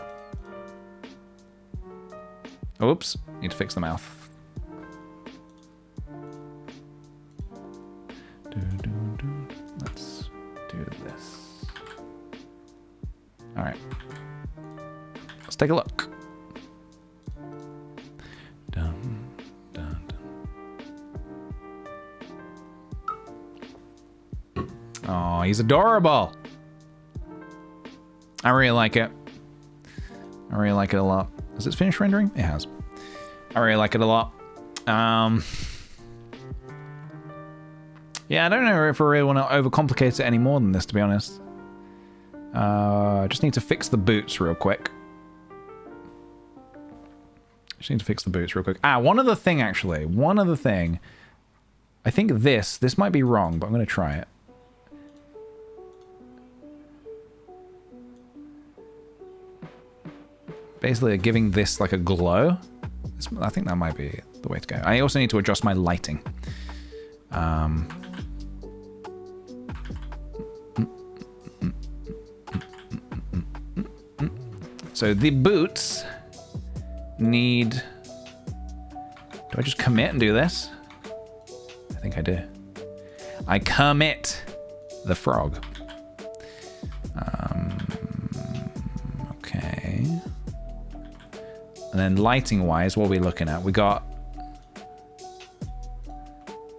Oops, need to fix the mouth. Let's do this. All right. Let's take a look. Dun, dun, dun. Oh, he's adorable. I really like it. I really like it a lot. Has it finished rendering? It has. I really like it a lot. Yeah, I don't know if I really want to overcomplicate it any more than this, to be honest. I just need to fix the boots real quick. One other thing, actually. One other thing. I think this might be wrong, but I'm going to try it. Basically, giving this like a glow. I think that might be the way to go. I also need to adjust my lighting. So the boots need... Do I just commit and do this? I think I do. I commit the frog. Okay. And then lighting-wise, what are we looking at? We got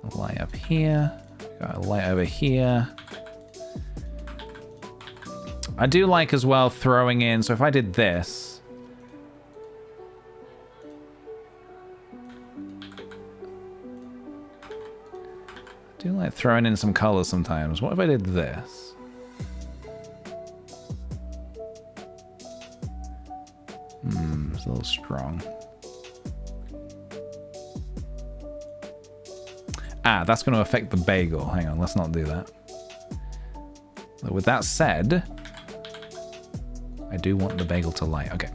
a light up here. We got a light over here. I do like as well throwing in, so if I did this. I do like throwing in some colors sometimes. What if I did this? It's a little strong. That's going to affect the bagel. Hang on, let's not do that. But with that said, I do want the bagel to light. Okay.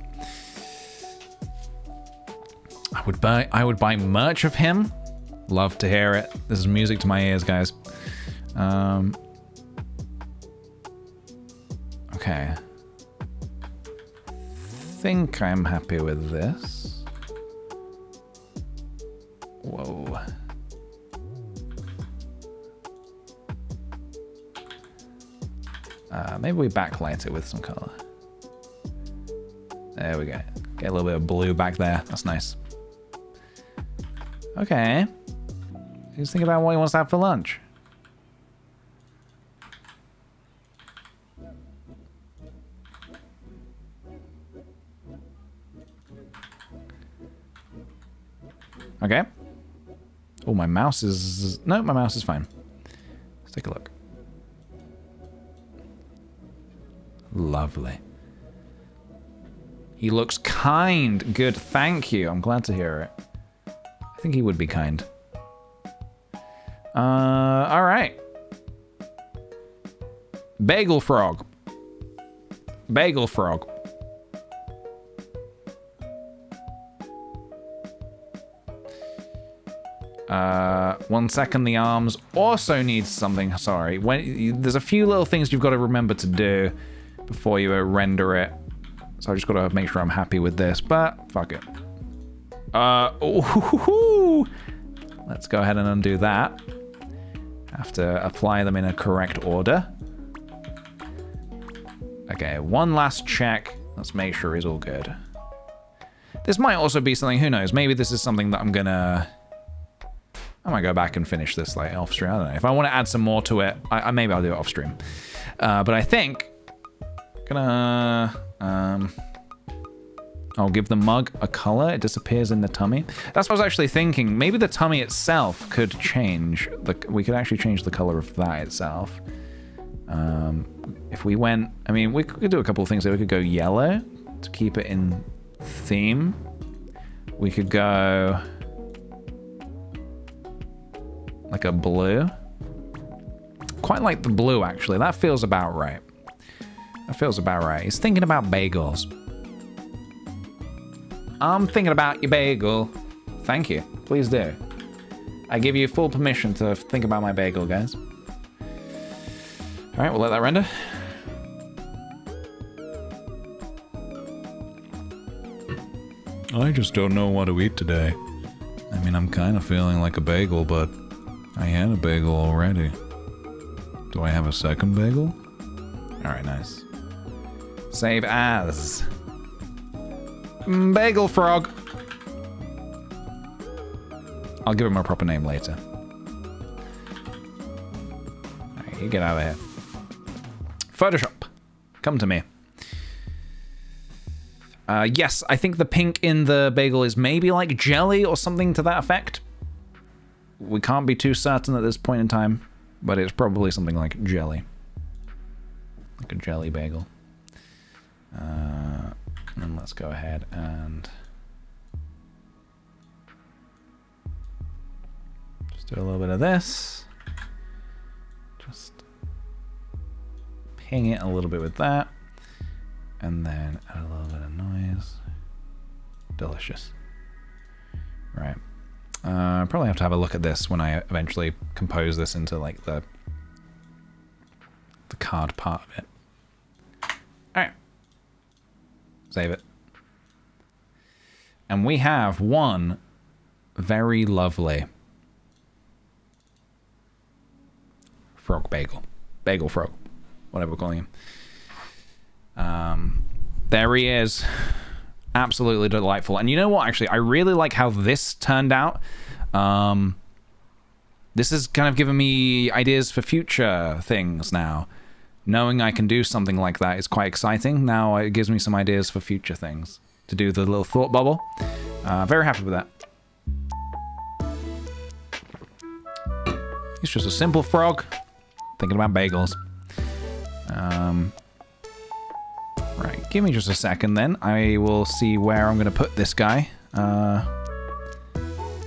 I would buy merch of him. Love to hear it. This is music to my ears, guys. Okay. Think I'm happy with this. Whoa. Maybe we backlight it with some color. There we go. Get a little bit of blue back there. That's nice. Okay. He's thinking about what he wants to have for lunch. Okay. Oh, my mouse is... No, my mouse is fine. Let's take a look. Lovely. He looks kind. Good, thank you. I'm glad to hear it. I think he would be kind. All right. Bagel frog. Bagel frog. 1 second, the arms also needs something. Sorry. There's a few little things you've got to remember to do before you render it. So I just got to make sure I'm happy with this, but fuck it. Let's go ahead and undo that. Have to apply them in a correct order. Okay, one last check. Let's make sure he's all good. This might also be something, who knows? Maybe this is something that I might go back and finish this like off stream. I don't know. If I want to add some more to it, maybe I'll do it off stream. But I think I'll give the mug a color. It disappears in the tummy. That's what I was actually thinking. Maybe the tummy itself could change. We could actually change the color of that itself. If we went, I mean, we could do a couple of things. We could go yellow to keep it in theme. We could go like a blue. Quite like the blue, actually. That feels about right. That feels about right. He's thinking about bagels. I'm thinking about your bagel. Thank you. Please do. I give you full permission to think about my bagel, guys. All right, we'll let that render. I just don't know what to eat today. I mean, I'm kind of feeling like a bagel, but I had a bagel already. Do I have a second bagel? All right, nice. Save as. Bagel frog. I'll give him a proper name later. All right, you get out of here. Photoshop, come to me. Yes, I think the pink in the bagel is maybe like jelly or something to that effect. We can't be too certain at this point in time, but it's probably something like jelly. Like a jelly bagel. And let's go ahead and just do a little bit of this. Just ping it a little bit with that. And then add a little bit of noise. Delicious. Right. Probably have to have a look at this when I eventually compose this into like the card part of it. Alright. Save it. And we have one very lovely frog bagel. Bagel frog. Whatever we're calling him. There he is. Absolutely delightful. And you know what, actually, I really like how this turned out. This has kind of given me ideas for future things now. Knowing I can do something like that is quite exciting. Now it gives me some ideas for future things. To do the little thought bubble. Very happy with that. He's just a simple frog thinking about bagels. Right, give me just a second then. I will see where I'm going to put this guy.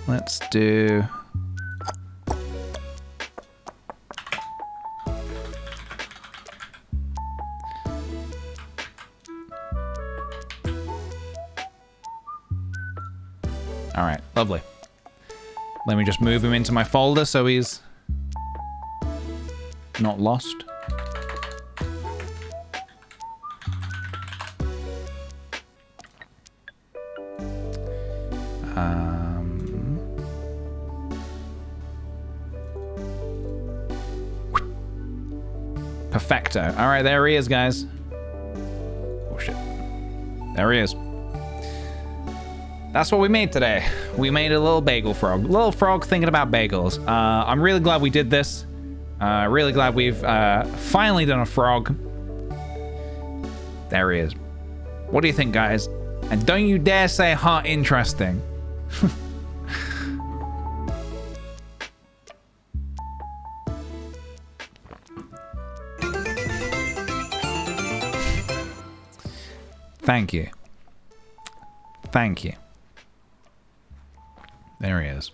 Let's do... Alright, lovely. Let me just move him into my folder so he's not lost. Perfecto. Alright, there he is, guys. Oh, shit. There he is. That's what we made today. We made a little bagel frog. Little frog thinking about bagels. I'm really glad we did this. Really glad we've finally done a frog. There he is. What do you think, guys? And don't you dare say hot interesting. Thank you. Thank you. There he is.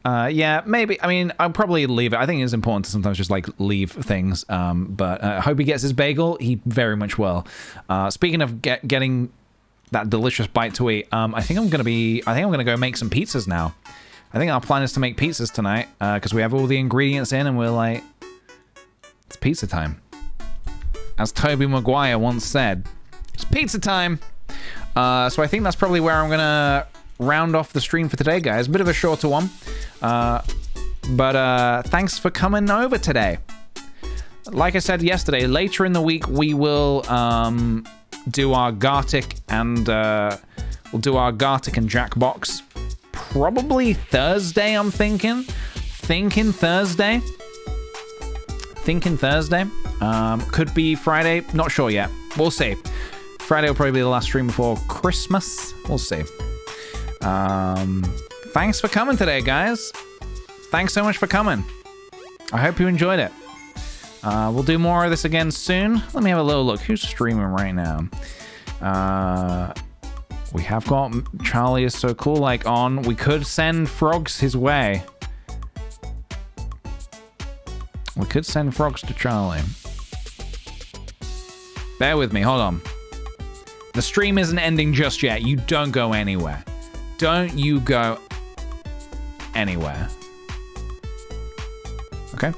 Yeah, maybe. I mean, I'll probably leave it. I think it's important to sometimes just like leave things. But I hope he gets his bagel. He very much will. Speaking of getting that delicious bite to eat, I think I'm gonna go make some pizzas now. I think our plan is to make pizzas tonight because we have all the ingredients in, and we're like, it's pizza time. As Tobey Maguire once said, it's pizza time. So I think that's probably where I'm gonna round off the stream for today, guys. A bit of a shorter one, but thanks for coming over today. Like I said yesterday, later in the week we will do our Gartic and we'll do our Gartic and Jackbox. Probably Thursday, I'm thinking. Thinking Thursday. Could be Friday. Not sure yet. We'll see. Friday will probably be the last stream before Christmas. We'll see. Thanks for coming today, guys. Thanks so much for coming. I hope you enjoyed it. We'll do more of this again soon. Let me have a little look. Who's streaming right now? We have got Charlie is so cool like on. We could send frogs his way. We could send frogs to Charlie. Bear with me. Hold on. The stream isn't ending just yet. You don't go anywhere. Don't you go anywhere. Okay?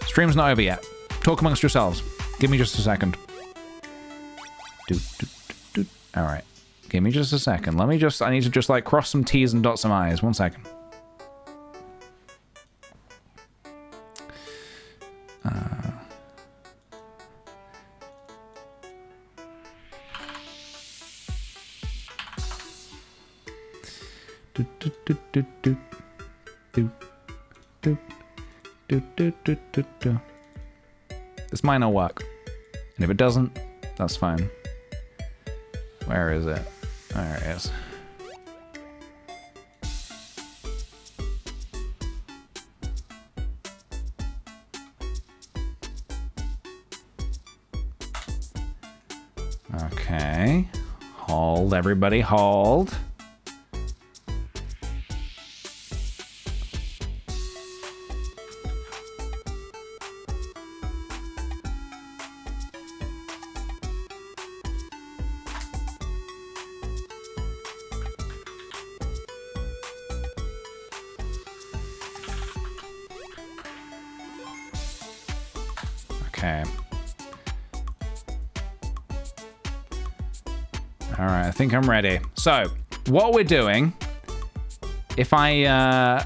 Stream's not over yet. Talk amongst yourselves. Give me just a second. Alright. Give me just a second. I need to just like cross some T's and dot some I's. 1 second. This might not work. And if it doesn't, that's fine. Where is it? There it is. Okay. Hold, everybody, hold. Okay. All right, I think I'm ready. So, what we're doing, if I,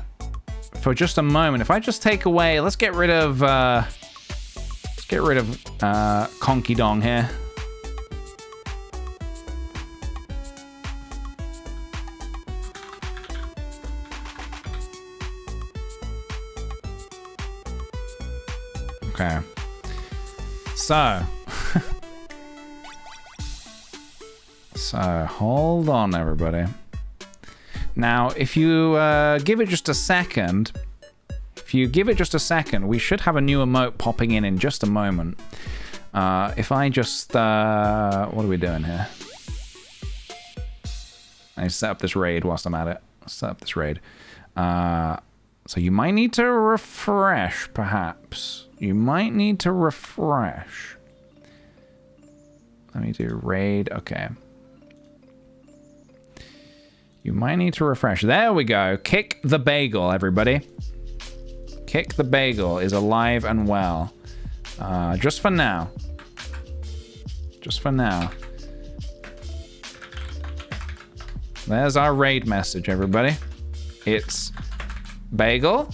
for just a moment, if I just take away, let's get rid of Conky Dong here. Okay. So, hold on, everybody. Now, if you give it just a second, we should have a new emote popping in just a moment. If I just, what are we doing here? I set up this raid whilst I'm at it. Set up this raid. So you might need to refresh, perhaps. You might need to refresh. Let me do raid. Okay. You might need to refresh. There we go. Kick the Bagel, everybody. Kick the Bagel is alive and well. Just for now. Just for now. There's our raid message, everybody. It's Bagel.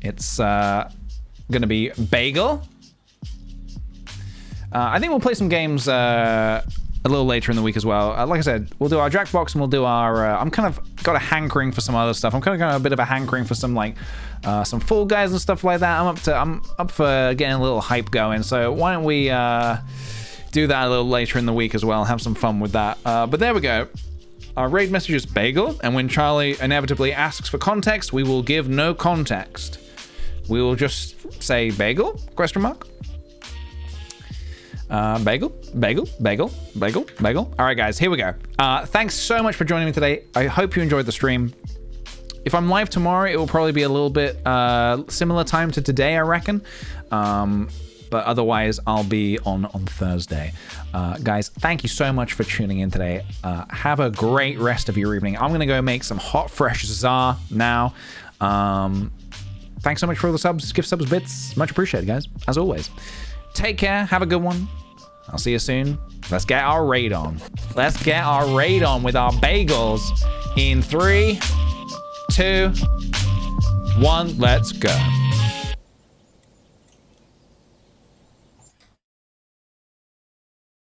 It's gonna be Bagel. I think we'll play some games a little later in the week as well. Like I said, we'll do our Jackbox and we'll do our... I'm kind of got a hankering for some other stuff. I'm kind of got a bit of a hankering for some like some Fall Guys and stuff like that. I'm up for getting a little hype going. So why don't we do that a little later in the week as well? Have some fun with that. But there we go. Our raid message is Bagel, and when Charlie inevitably asks for context, we will give no context. We will just say Bagel? Question mark. Bagel, bagel, bagel, bagel, bagel. All right, guys, here we go. Thanks so much for joining me today. I hope you enjoyed the stream. If I'm live tomorrow, it will probably be a little bit similar time to today, I reckon. But otherwise, I'll be on Thursday. Guys, thank you so much for tuning in today. Have a great rest of your evening. I'm going to go make some hot, fresh Zar now. Thanks so much for all the subs, gift subs, bits. Much appreciated, guys, as always. Take care. Have a good one. I'll see you soon. Let's get our raid on. Let's get our raid on with our bagels in 3, 2, 1. Let's go.